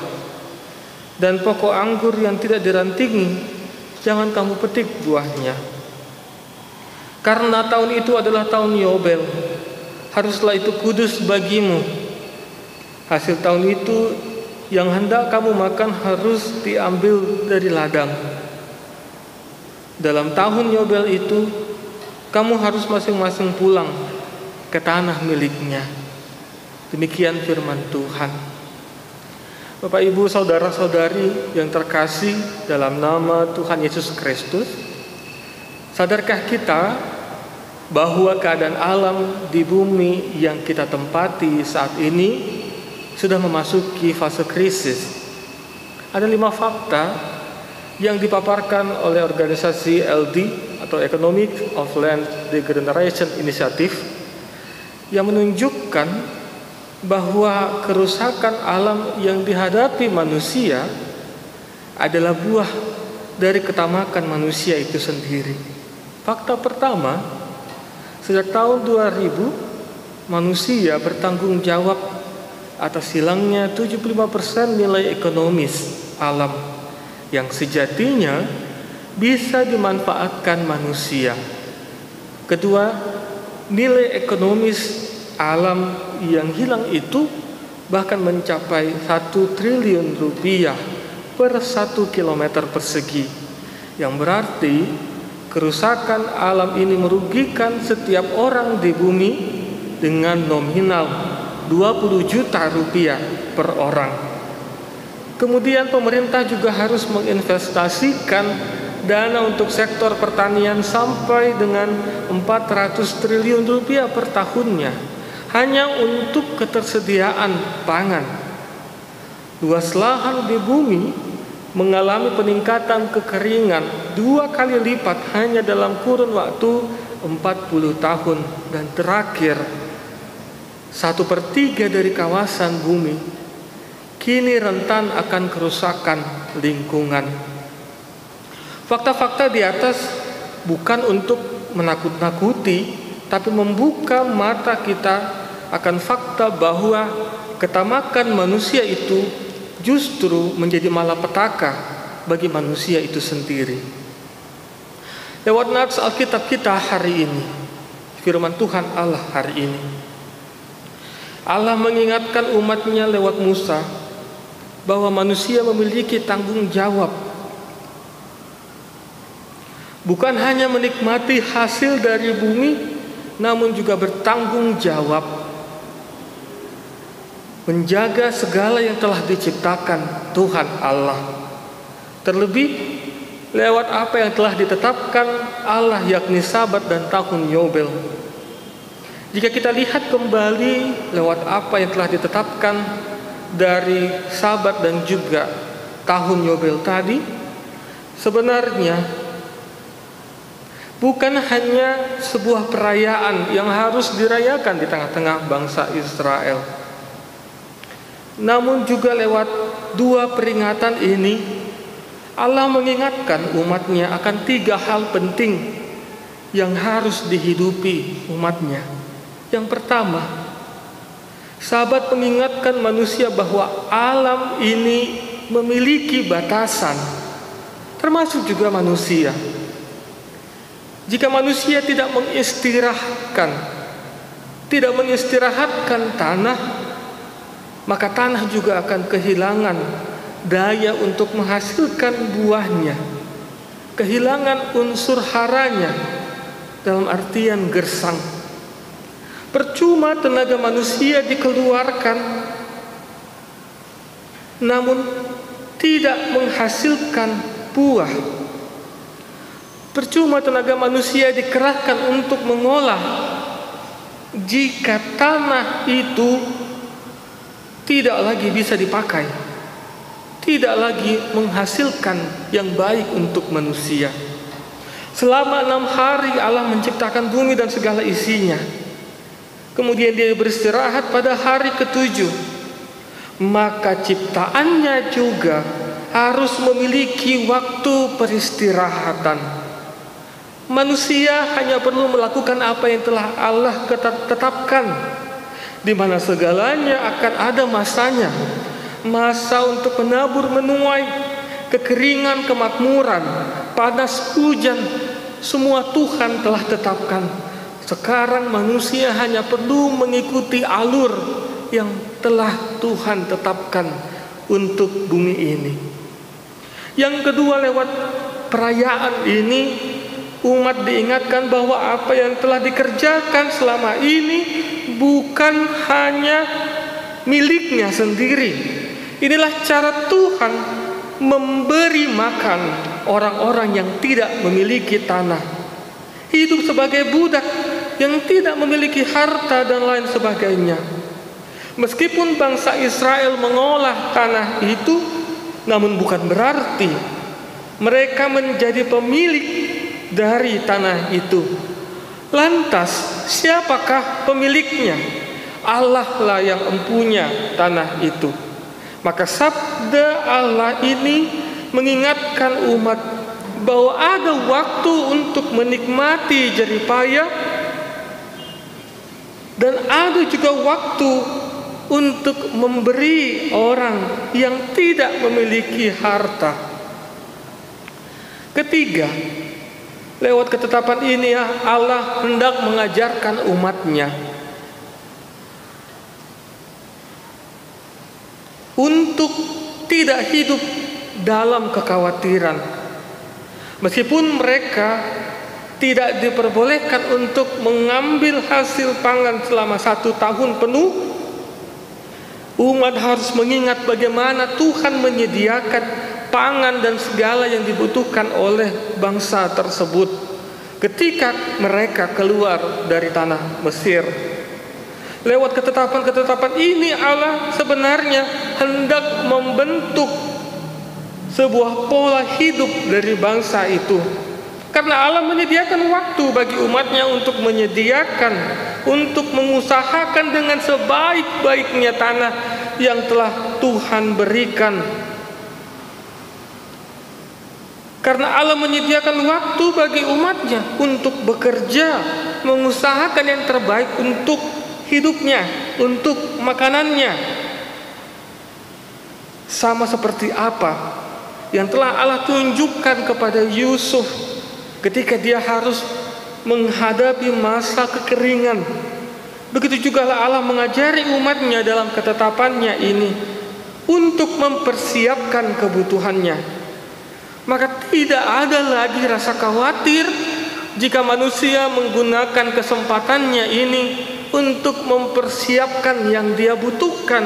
dan pokok anggur yang tidak dirantingi jangan kamu petik buahnya. Karena tahun itu adalah tahun Yobel, haruslah itu kudus bagimu. Hasil tahun itu yang hendak kamu makan harus diambil dari ladang. Dalam tahun Yobel itu, kamu harus masing-masing pulang ke tanah miliknya. Demikian firman Tuhan. Bapak, Ibu, saudara-saudari yang terkasih dalam nama Tuhan Yesus Kristus, sadarkah kita bahwa keadaan alam di bumi yang kita tempati saat ini sudah memasuki fase krisis? Ada 5 fakta yang dipaparkan oleh organisasi LD atau Economic of Land Degeneration Initiative yang menunjukkan bahwa kerusakan alam yang dihadapi manusia adalah buah dari ketamakan manusia itu sendiri. Fakta pertama, sejak tahun 2000, manusia bertanggung jawab atas hilangnya 75% nilai ekonomis alam yang sejatinya bisa dimanfaatkan manusia. Kedua, nilai ekonomis alam yang hilang itu bahkan mencapai 1 triliun rupiah per 1 kilometer persegi, yang berarti kerusakan alam ini merugikan setiap orang di bumi dengan nominal 20 juta rupiah per orang. Kemudian pemerintah juga harus menginvestasikan dana untuk sektor pertanian sampai dengan 400 triliun rupiah per tahunnya, hanya untuk ketersediaan pangan. Luas lahan di bumi mengalami peningkatan kekeringan 2 kali lipat hanya dalam kurun waktu 40 tahun. Dan terakhir, 1/3 dari kawasan bumi kini rentan akan kerusakan lingkungan. Fakta-fakta di atas bukan untuk menakut-nakuti, tapi membuka mata kita akan fakta bahwa ketamakan manusia itu justru menjadi malapetaka bagi manusia itu sendiri. Lewat nats Alkitab kita hari ini, firman Tuhan Allah hari ini, Allah mengingatkan umatnya lewat Musa bahwa manusia memiliki tanggung jawab, bukan hanya menikmati hasil dari bumi, namun juga bertanggung jawab menjaga segala yang telah diciptakan Tuhan Allah. Terlebih lewat apa yang telah ditetapkan Allah, yakni Sabat dan tahun Yobel. Jika kita lihat kembali lewat apa yang telah ditetapkan dari Sabat dan juga tahun Yobel tadi, sebenarnya bukan hanya sebuah perayaan yang harus dirayakan di tengah-tengah bangsa Israel, namun juga lewat 2 peringatan ini Allah mengingatkan umatnya akan 3 hal penting yang harus dihidupi umatnya. Yang pertama, Sabat mengingatkan manusia bahwa alam ini memiliki batasan, termasuk juga manusia. Jika manusia tidak mengistirahatkan tanah, maka tanah juga akan kehilangan daya untuk menghasilkan buahnya, kehilangan unsur haranya, dalam artian gersang. Percuma tenaga manusia dikeluarkan namun tidak menghasilkan buah. Percuma tenaga manusia dikerahkan untuk mengolah jika tanah itu tidak lagi bisa dipakai, tidak lagi menghasilkan yang baik untuk manusia. Selama 6 hari Allah menciptakan bumi dan segala isinya. Kemudian Dia beristirahat pada hari ke-7. Maka ciptaannya juga harus memiliki waktu peristirahatan. Manusia hanya perlu melakukan apa yang telah Allah tetapkan, di mana segalanya akan ada masanya. Masa untuk menabur menuai, kekeringan, kemakmuran, panas, hujan, semua Tuhan telah tetapkan. Sekarang manusia hanya perlu mengikuti alur yang telah Tuhan tetapkan untuk bumi ini. Yang kedua, lewat perayaan ini umat diingatkan bahwa apa yang telah dikerjakan selama ini bukan hanya miliknya sendiri. Inilah cara Tuhan memberi makan orang-orang yang tidak memiliki tanah, hidup sebagai budak yang tidak memiliki harta dan lain sebagainya. Meskipun bangsa Israel mengolah tanah itu, namun bukan berarti mereka menjadi pemilik dari tanah itu. Lantas siapakah pemiliknya? Allah lah yang mempunyai tanah itu. Maka sabda Allah ini mengingatkan umat bahwa ada waktu untuk menikmati jerih payah, dan ada juga waktu untuk memberi orang yang tidak memiliki harta. Ketiga, lewat ketetapan ini Allah hendak mengajarkan umatnya untuk tidak hidup dalam kekhawatiran. Meskipun mereka tidak diperbolehkan untuk mengambil hasil pangan selama 1 tahun penuh, umat harus mengingat bagaimana Tuhan menyediakan pangan dan segala yang dibutuhkan oleh bangsa tersebut ketika mereka keluar dari tanah Mesir. Lewat ketetapan-ketetapan ini Allah sebenarnya hendak membentuk sebuah pola hidup dari bangsa itu. Karena Allah menyediakan waktu bagi umatnya untuk menyediakan, untuk mengusahakan dengan sebaik-baiknya tanah yang telah Tuhan berikan. Karena Allah menyediakan waktu bagi umatnya untuk bekerja, mengusahakan yang terbaik untuk hidupnya, untuk makanannya. Sama seperti apa yang telah Allah tunjukkan kepada Yusuf ketika dia harus menghadapi masa kekeringan. Begitu juga Allah mengajari umatnya dalam ketetapannya ini untuk mempersiapkan kebutuhannya. Maka tidak ada lagi rasa khawatir jika manusia menggunakan kesempatannya ini untuk mempersiapkan yang dia butuhkan,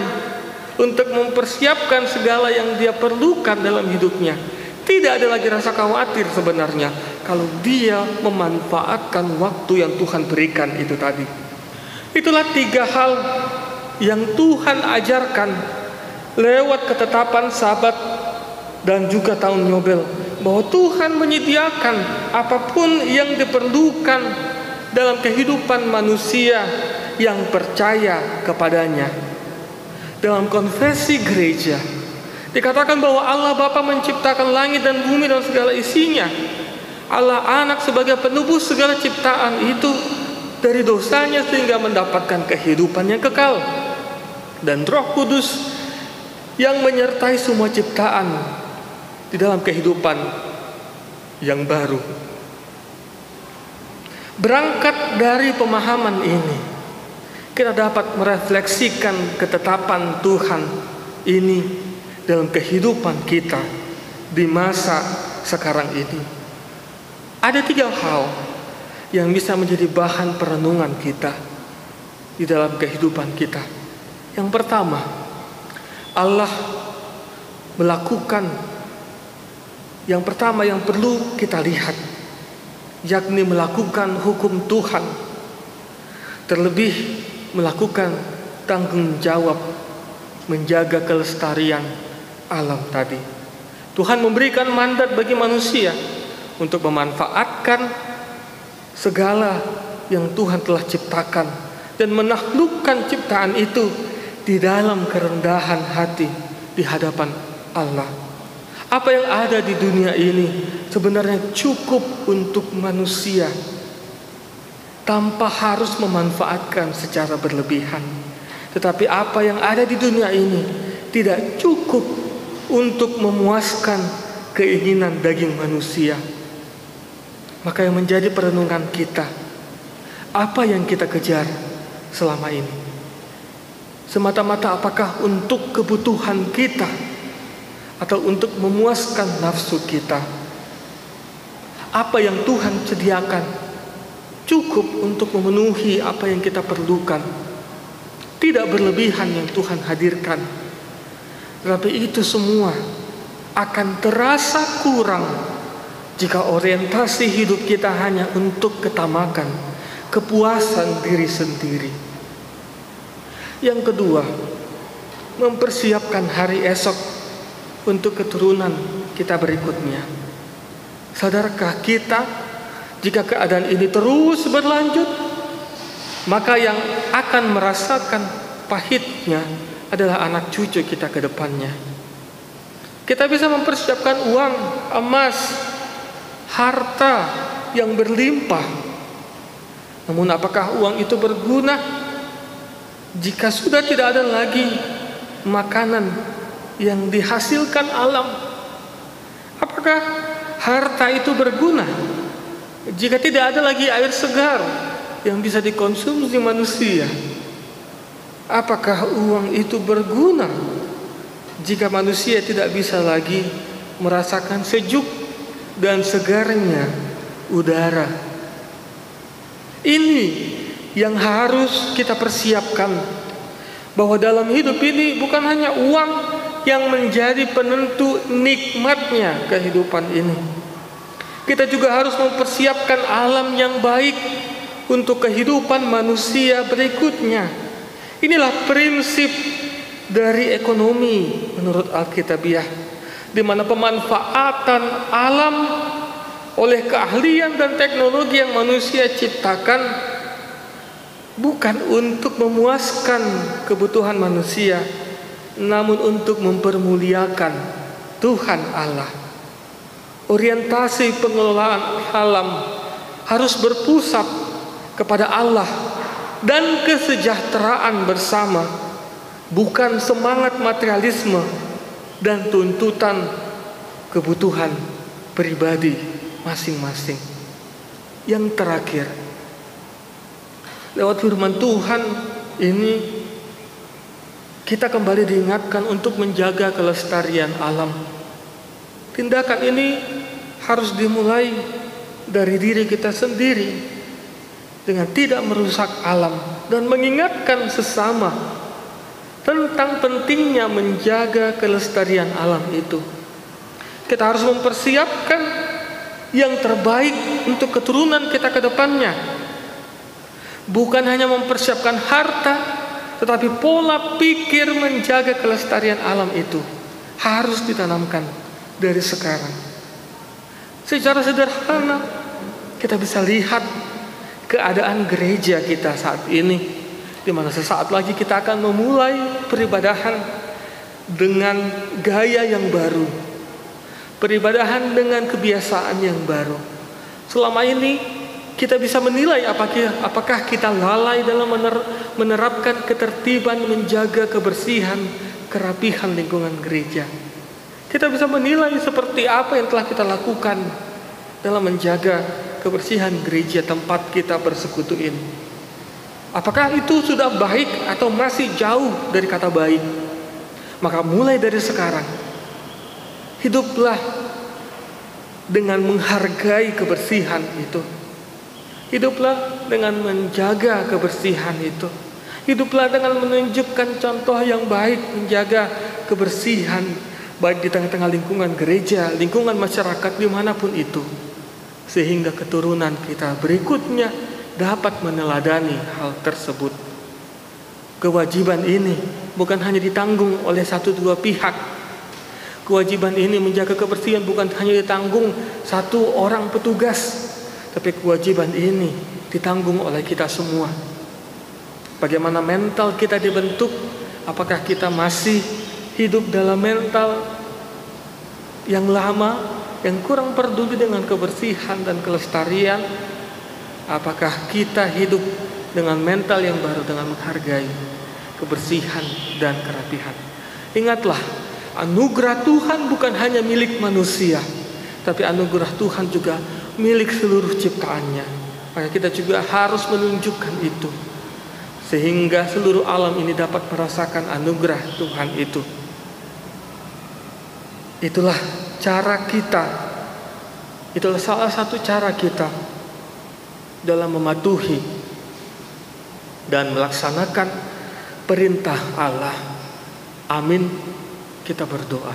untuk mempersiapkan segala yang dia perlukan dalam hidupnya. Tidak ada lagi rasa khawatir sebenarnya kalau dia memanfaatkan waktu yang Tuhan berikan itu tadi. Itulah 3 hal yang Tuhan ajarkan lewat ketetapan Sabat dan juga tahun Yobel, bahwa Tuhan menyediakan apapun yang diperlukan dalam kehidupan manusia yang percaya kepadanya. Dalam konfesi gereja dikatakan bahwa Allah Bapa menciptakan langit dan bumi dan segala isinya. Allah Anak sebagai penebus segala ciptaan itu dari dosanya sehingga mendapatkan kehidupan yang kekal. Dan Roh Kudus yang menyertai semua ciptaan di dalam kehidupan yang baru. Berangkat dari pemahaman ini, kita dapat merefleksikan ketetapan Tuhan ini dalam kehidupan kita di masa sekarang ini. Ada 3 hal yang bisa menjadi bahan perenungan kita di dalam kehidupan kita. Yang pertama, Allah melakukan yang pertama yang perlu kita lihat, yakni melakukan hukum Tuhan, terlebih melakukan tanggung jawab menjaga kelestarian alam tadi. Tuhan memberikan mandat bagi manusia untuk memanfaatkan segala yang Tuhan telah ciptakan dan menaklukkan ciptaan itu di dalam kerendahan hati di hadapan Allah. Apa yang ada di dunia ini sebenarnya cukup untuk manusia tanpa harus memanfaatkan secara berlebihan. Tetapi apa yang ada di dunia ini tidak cukup untuk memuaskan keinginan daging manusia. Maka yang menjadi perenungan kita, apa yang kita kejar selama ini? Semata-mata apakah untuk kebutuhan kita atau untuk memuaskan nafsu kita? Apa yang Tuhan sediakan cukup untuk memenuhi apa yang kita perlukan? Tidak berlebihan yang Tuhan hadirkan. Tetapi itu semua akan terasa kurang jika orientasi hidup kita hanya untuk ketamakan, kepuasan diri sendiri. Yang kedua, mempersiapkan hari esok untuk keturunan kita berikutnya. Sadarkah kita jika keadaan ini terus berlanjut, maka yang akan merasakan pahitnya adalah anak cucu kita ke depannya. Kita bisa mempersiapkan uang, emas, harta yang berlimpah. Namun apakah uang itu berguna jika sudah tidak ada lagi makanan yang dihasilkan alam? Apakah harta itu berguna jika tidak ada lagi air segar yang bisa dikonsumsi manusia? Apakah uang itu berguna jika manusia tidak bisa lagi merasakan sejuk dan segarnya udara? Ini yang harus kita persiapkan, bahwa dalam hidup ini bukan hanya uang yang menjadi penentu nikmatnya kehidupan ini. Kita juga harus mempersiapkan alam yang baik untuk kehidupan manusia berikutnya. Inilah prinsip dari ekonomi menurut Alkitabiah. di mana pemanfaatan alam oleh keahlian dan teknologi yang manusia ciptakan bukan untuk memuaskan kebutuhan manusia, namun untuk mempermuliakan Tuhan Allah. Orientasi pengelolaan alam harus berpusat kepada Allah dan kesejahteraan bersama, bukan semangat materialisme dan tuntutan kebutuhan pribadi masing-masing. Yang terakhir, lewat firman Tuhan ini kita kembali diingatkan untuk menjaga kelestarian alam. Tindakan ini harus dimulai dari diri kita sendiri dengan tidak merusak alam dan mengingatkan sesama tentang pentingnya menjaga kelestarian alam itu. Kita harus mempersiapkan yang terbaik untuk keturunan kita ke depannya. Bukan hanya mempersiapkan harta, tetapi pola pikir menjaga kelestarian alam itu harus ditanamkan dari sekarang. Secara sederhana kita bisa lihat keadaan gereja kita saat ini, di mana sesaat lagi kita akan memulai peribadahan dengan gaya yang baru, peribadahan dengan kebiasaan yang baru. Selama ini kita bisa menilai apakah kita lalai dalam menerapkan ketertiban, menjaga kebersihan, kerapihan lingkungan gereja. Kita bisa menilai seperti apa yang telah kita lakukan dalam menjaga kebersihan gereja tempat kita bersekutu ini. Apakah itu sudah baik atau masih jauh dari kata baik? Maka mulai dari sekarang, hiduplah dengan menghargai kebersihan itu. Hiduplah dengan menjaga kebersihan itu. Hiduplah dengan menunjukkan contoh yang baik menjaga kebersihan, baik di tengah-tengah lingkungan gereja, lingkungan masyarakat, dimanapun itu, sehingga keturunan kita berikutnya dapat meneladani hal tersebut. Kewajiban ini bukan hanya ditanggung oleh satu dua pihak. Kewajiban ini menjaga kebersihan bukan hanya ditanggung satu orang petugas, tapi kewajiban ini ditanggung oleh kita semua. Bagaimana mental kita dibentuk? Apakah kita masih hidup dalam mental yang lama, yang kurang peduli dengan kebersihan dan kelestarian? Apakah kita hidup dengan mental yang baru, dengan menghargai kebersihan dan kerapihan? Ingatlah, anugerah Tuhan bukan hanya milik manusia, tapi anugerah Tuhan juga milik seluruh ciptaannya. Maka kita juga harus menunjukkan itu, sehingga seluruh alam ini dapat merasakan anugerah Tuhan itu. Itulah cara kita, itulah salah satu cara kita dalam mematuhi dan melaksanakan perintah Allah. Amin. Kita berdoa.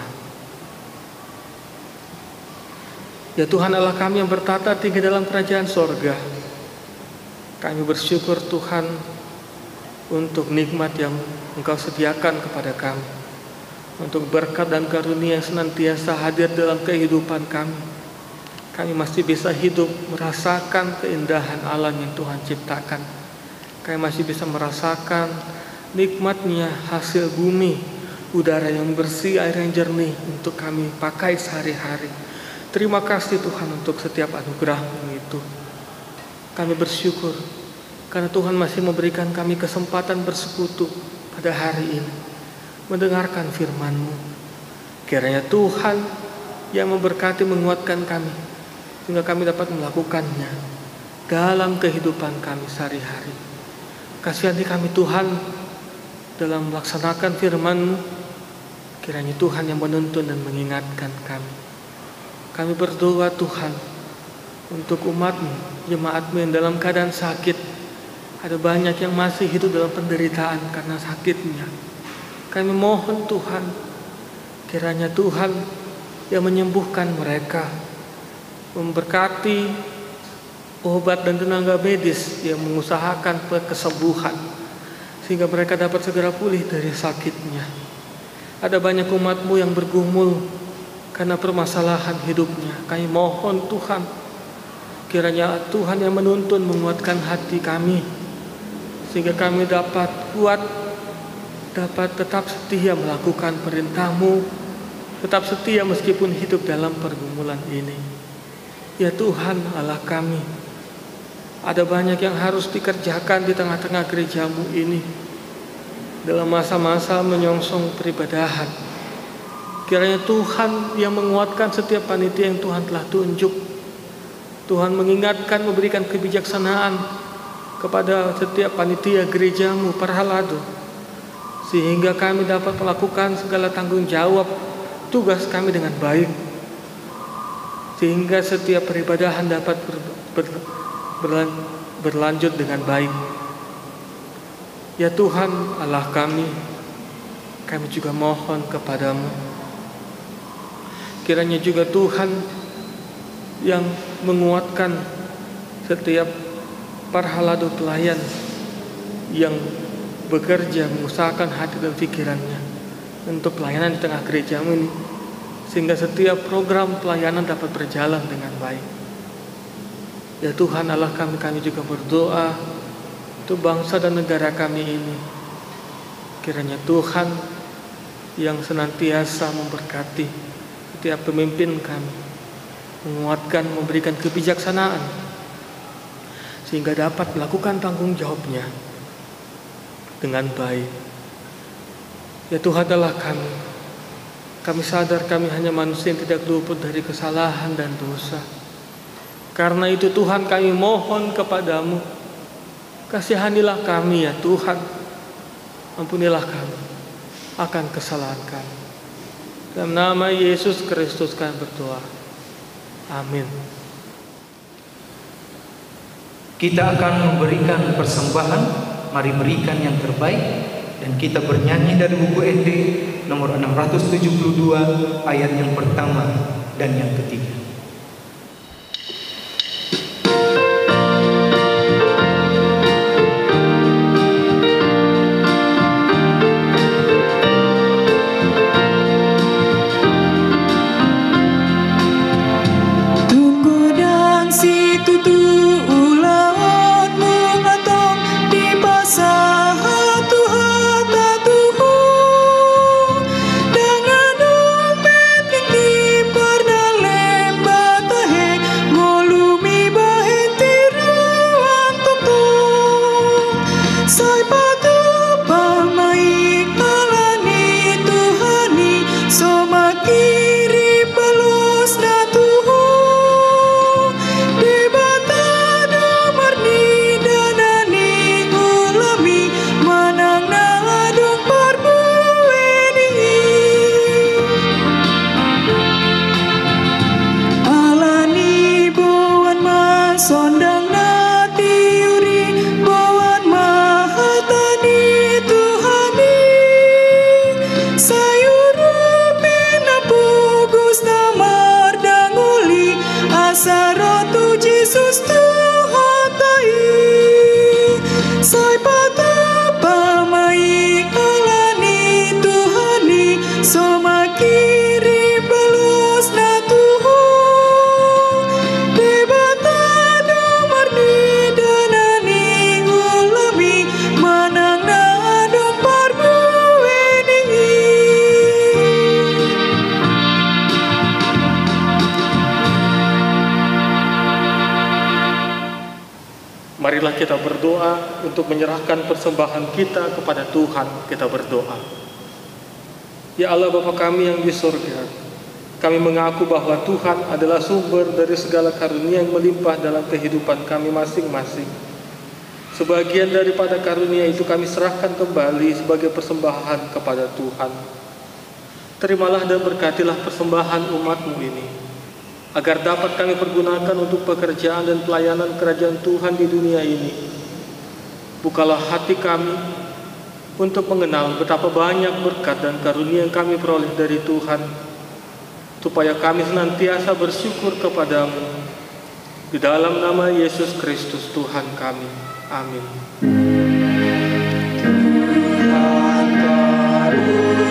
Ya Tuhan Allah kami yang bertata tinggi dalam kerajaan sorga, kami bersyukur Tuhan untuk nikmat yang Engkau sediakan kepada kami, untuk berkat dan karunia yang senantiasa hadir dalam kehidupan kami. Kami masih bisa hidup merasakan keindahan alam yang Tuhan ciptakan. Kami masih bisa merasakan nikmatnya hasil bumi, udara yang bersih, air yang jernih untuk kami pakai sehari-hari. Terima kasih Tuhan untuk setiap anugerah-Mu itu. Kami bersyukur karena Tuhan masih memberikan kami kesempatan bersekutu pada hari ini, mendengarkan firman-Mu. Kiranya Tuhan yang memberkati, menguatkan kami, sehingga kami dapat melakukannya dalam kehidupan kami sehari-hari. Kasihani kami Tuhan dalam melaksanakan firman-Mu. Kiranya Tuhan yang menuntun dan mengingatkan kami. Kami berdoa Tuhan untuk umat-Mu, jemaat-Mu yang dalam keadaan sakit. Ada banyak yang masih hidup dalam penderitaan karena sakitnya. Kami mohon Tuhan, kiranya Tuhan yang menyembuhkan mereka, memberkati obat dan tenaga medis yang mengusahakan kesembuhan, sehingga mereka dapat segera pulih dari sakitnya. Ada banyak umat-Mu yang bergumul karena permasalahan hidupnya. Kami mohon Tuhan, kiranya Tuhan yang menuntun menguatkan hati kami, sehingga kami dapat kuat, dapat tetap setia melakukan perintah-Mu, tetap setia meskipun hidup dalam pergumulan ini. Ya Tuhan Allah kami, ada banyak yang harus dikerjakan di tengah-tengah gereja-Mu ini dalam masa-masa menyongsong peribadahan. Kiranya Tuhan yang menguatkan setiap panitia yang Tuhan telah tunjuk. Tuhan mengingatkan, memberikan kebijaksanaan kepada setiap panitia gereja-Mu Parhalado, sehingga kami dapat melakukan segala tanggung jawab tugas kami dengan baik, sehingga setiap peribadahan dapat berlanjut dengan baik. Ya Tuhan Allah kami juga mohon kepadamu, kiranya juga Tuhan yang menguatkan setiap Parhalado pelayan yang bekerja mengusahakan hati dan pikirannya untuk pelayanan di tengah gereja-Mu ini, sehingga setiap program pelayanan dapat berjalan dengan baik. Ya Tuhan Allah kami juga berdoa untuk bangsa dan negara kami ini. Kiranya Tuhan yang senantiasa memberkati setiap pemimpin kami, menguatkan, memberikan kebijaksanaan, sehingga dapat melakukan tanggung jawabnya dengan baik. Ya Tuhan Allah kami sadar kami hanya manusia yang tidak luput dari kesalahan dan dosa. Karena itu Tuhan kami mohon kepadamu, kasihanilah kami ya Tuhan, ampunilah kami akan kesalahan kami. Dalam nama Yesus Kristus kami berdoa. Amin. Kita akan memberikan persembahan. Mari berikan yang terbaik. Dan kita bernyanyi dari buku ND nomor 672 ayat yang pertama dan yang ketiga. Marilah kita berdoa untuk menyerahkan persembahan kita kepada Tuhan. Kita berdoa. Ya Allah Bapa kami yang di surga, kami mengaku bahwa Tuhan adalah sumber dari segala karunia yang melimpah dalam kehidupan kami masing-masing. Sebagian daripada karunia itu kami serahkan kembali sebagai persembahan kepada Tuhan. Terimalah dan berkatilah persembahan umat-Mu ini, agar dapat kami pergunakan untuk pekerjaan dan pelayanan kerajaan Tuhan di dunia ini. Bukalah hati kami untuk mengenal betapa banyak berkat dan karunia yang kami peroleh dari Tuhan, supaya kami senantiasa bersyukur kepadamu. Di dalam nama Yesus Kristus Tuhan kami. Amin. Tuhan karuniamu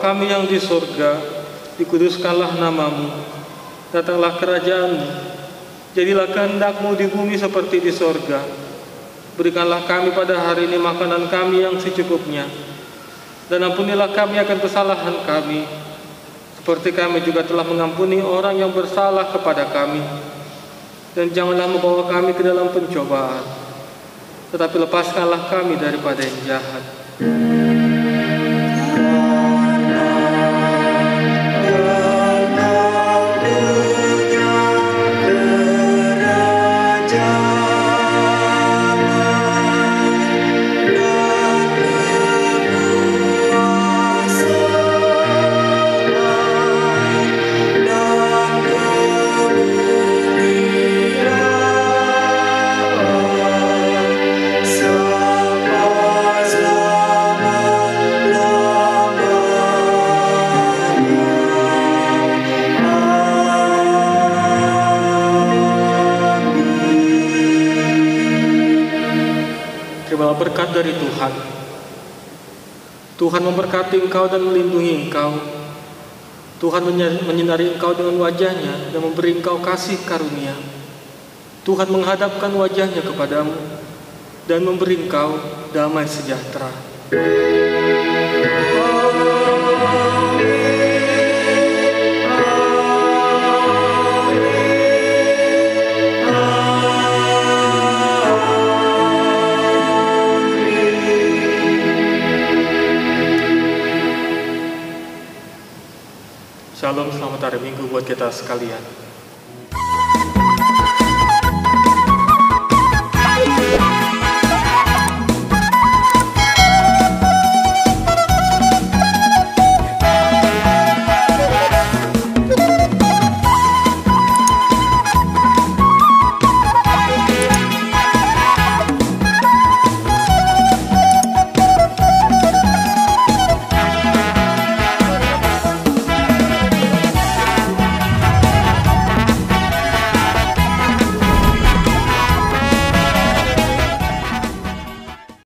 kami yang di surga, dikuduskanlah namamu, datanglah kerajaanmu, jadilah kehendak-mu di bumi seperti di surga. Berikanlah kami pada hari ini makanan kami yang secukupnya, dan ampunilah kami akan kesalahan kami, seperti kami juga telah mengampuni orang yang bersalah kepada kami. Dan janganlah membawa kami ke dalam pencobaan, tetapi lepaskanlah kami daripada yang jahat. Terimalah berkat dari Tuhan. Tuhan memberkati engkau dan melindungi engkau. Tuhan menyinari engkau dengan wajah-Nya dan memberi engkau kasih karunia. Tuhan menghadapkan wajah-Nya kepadamu dan memberi engkau damai sejahtera. Shalom, selamat hari Minggu buat kita sekalian.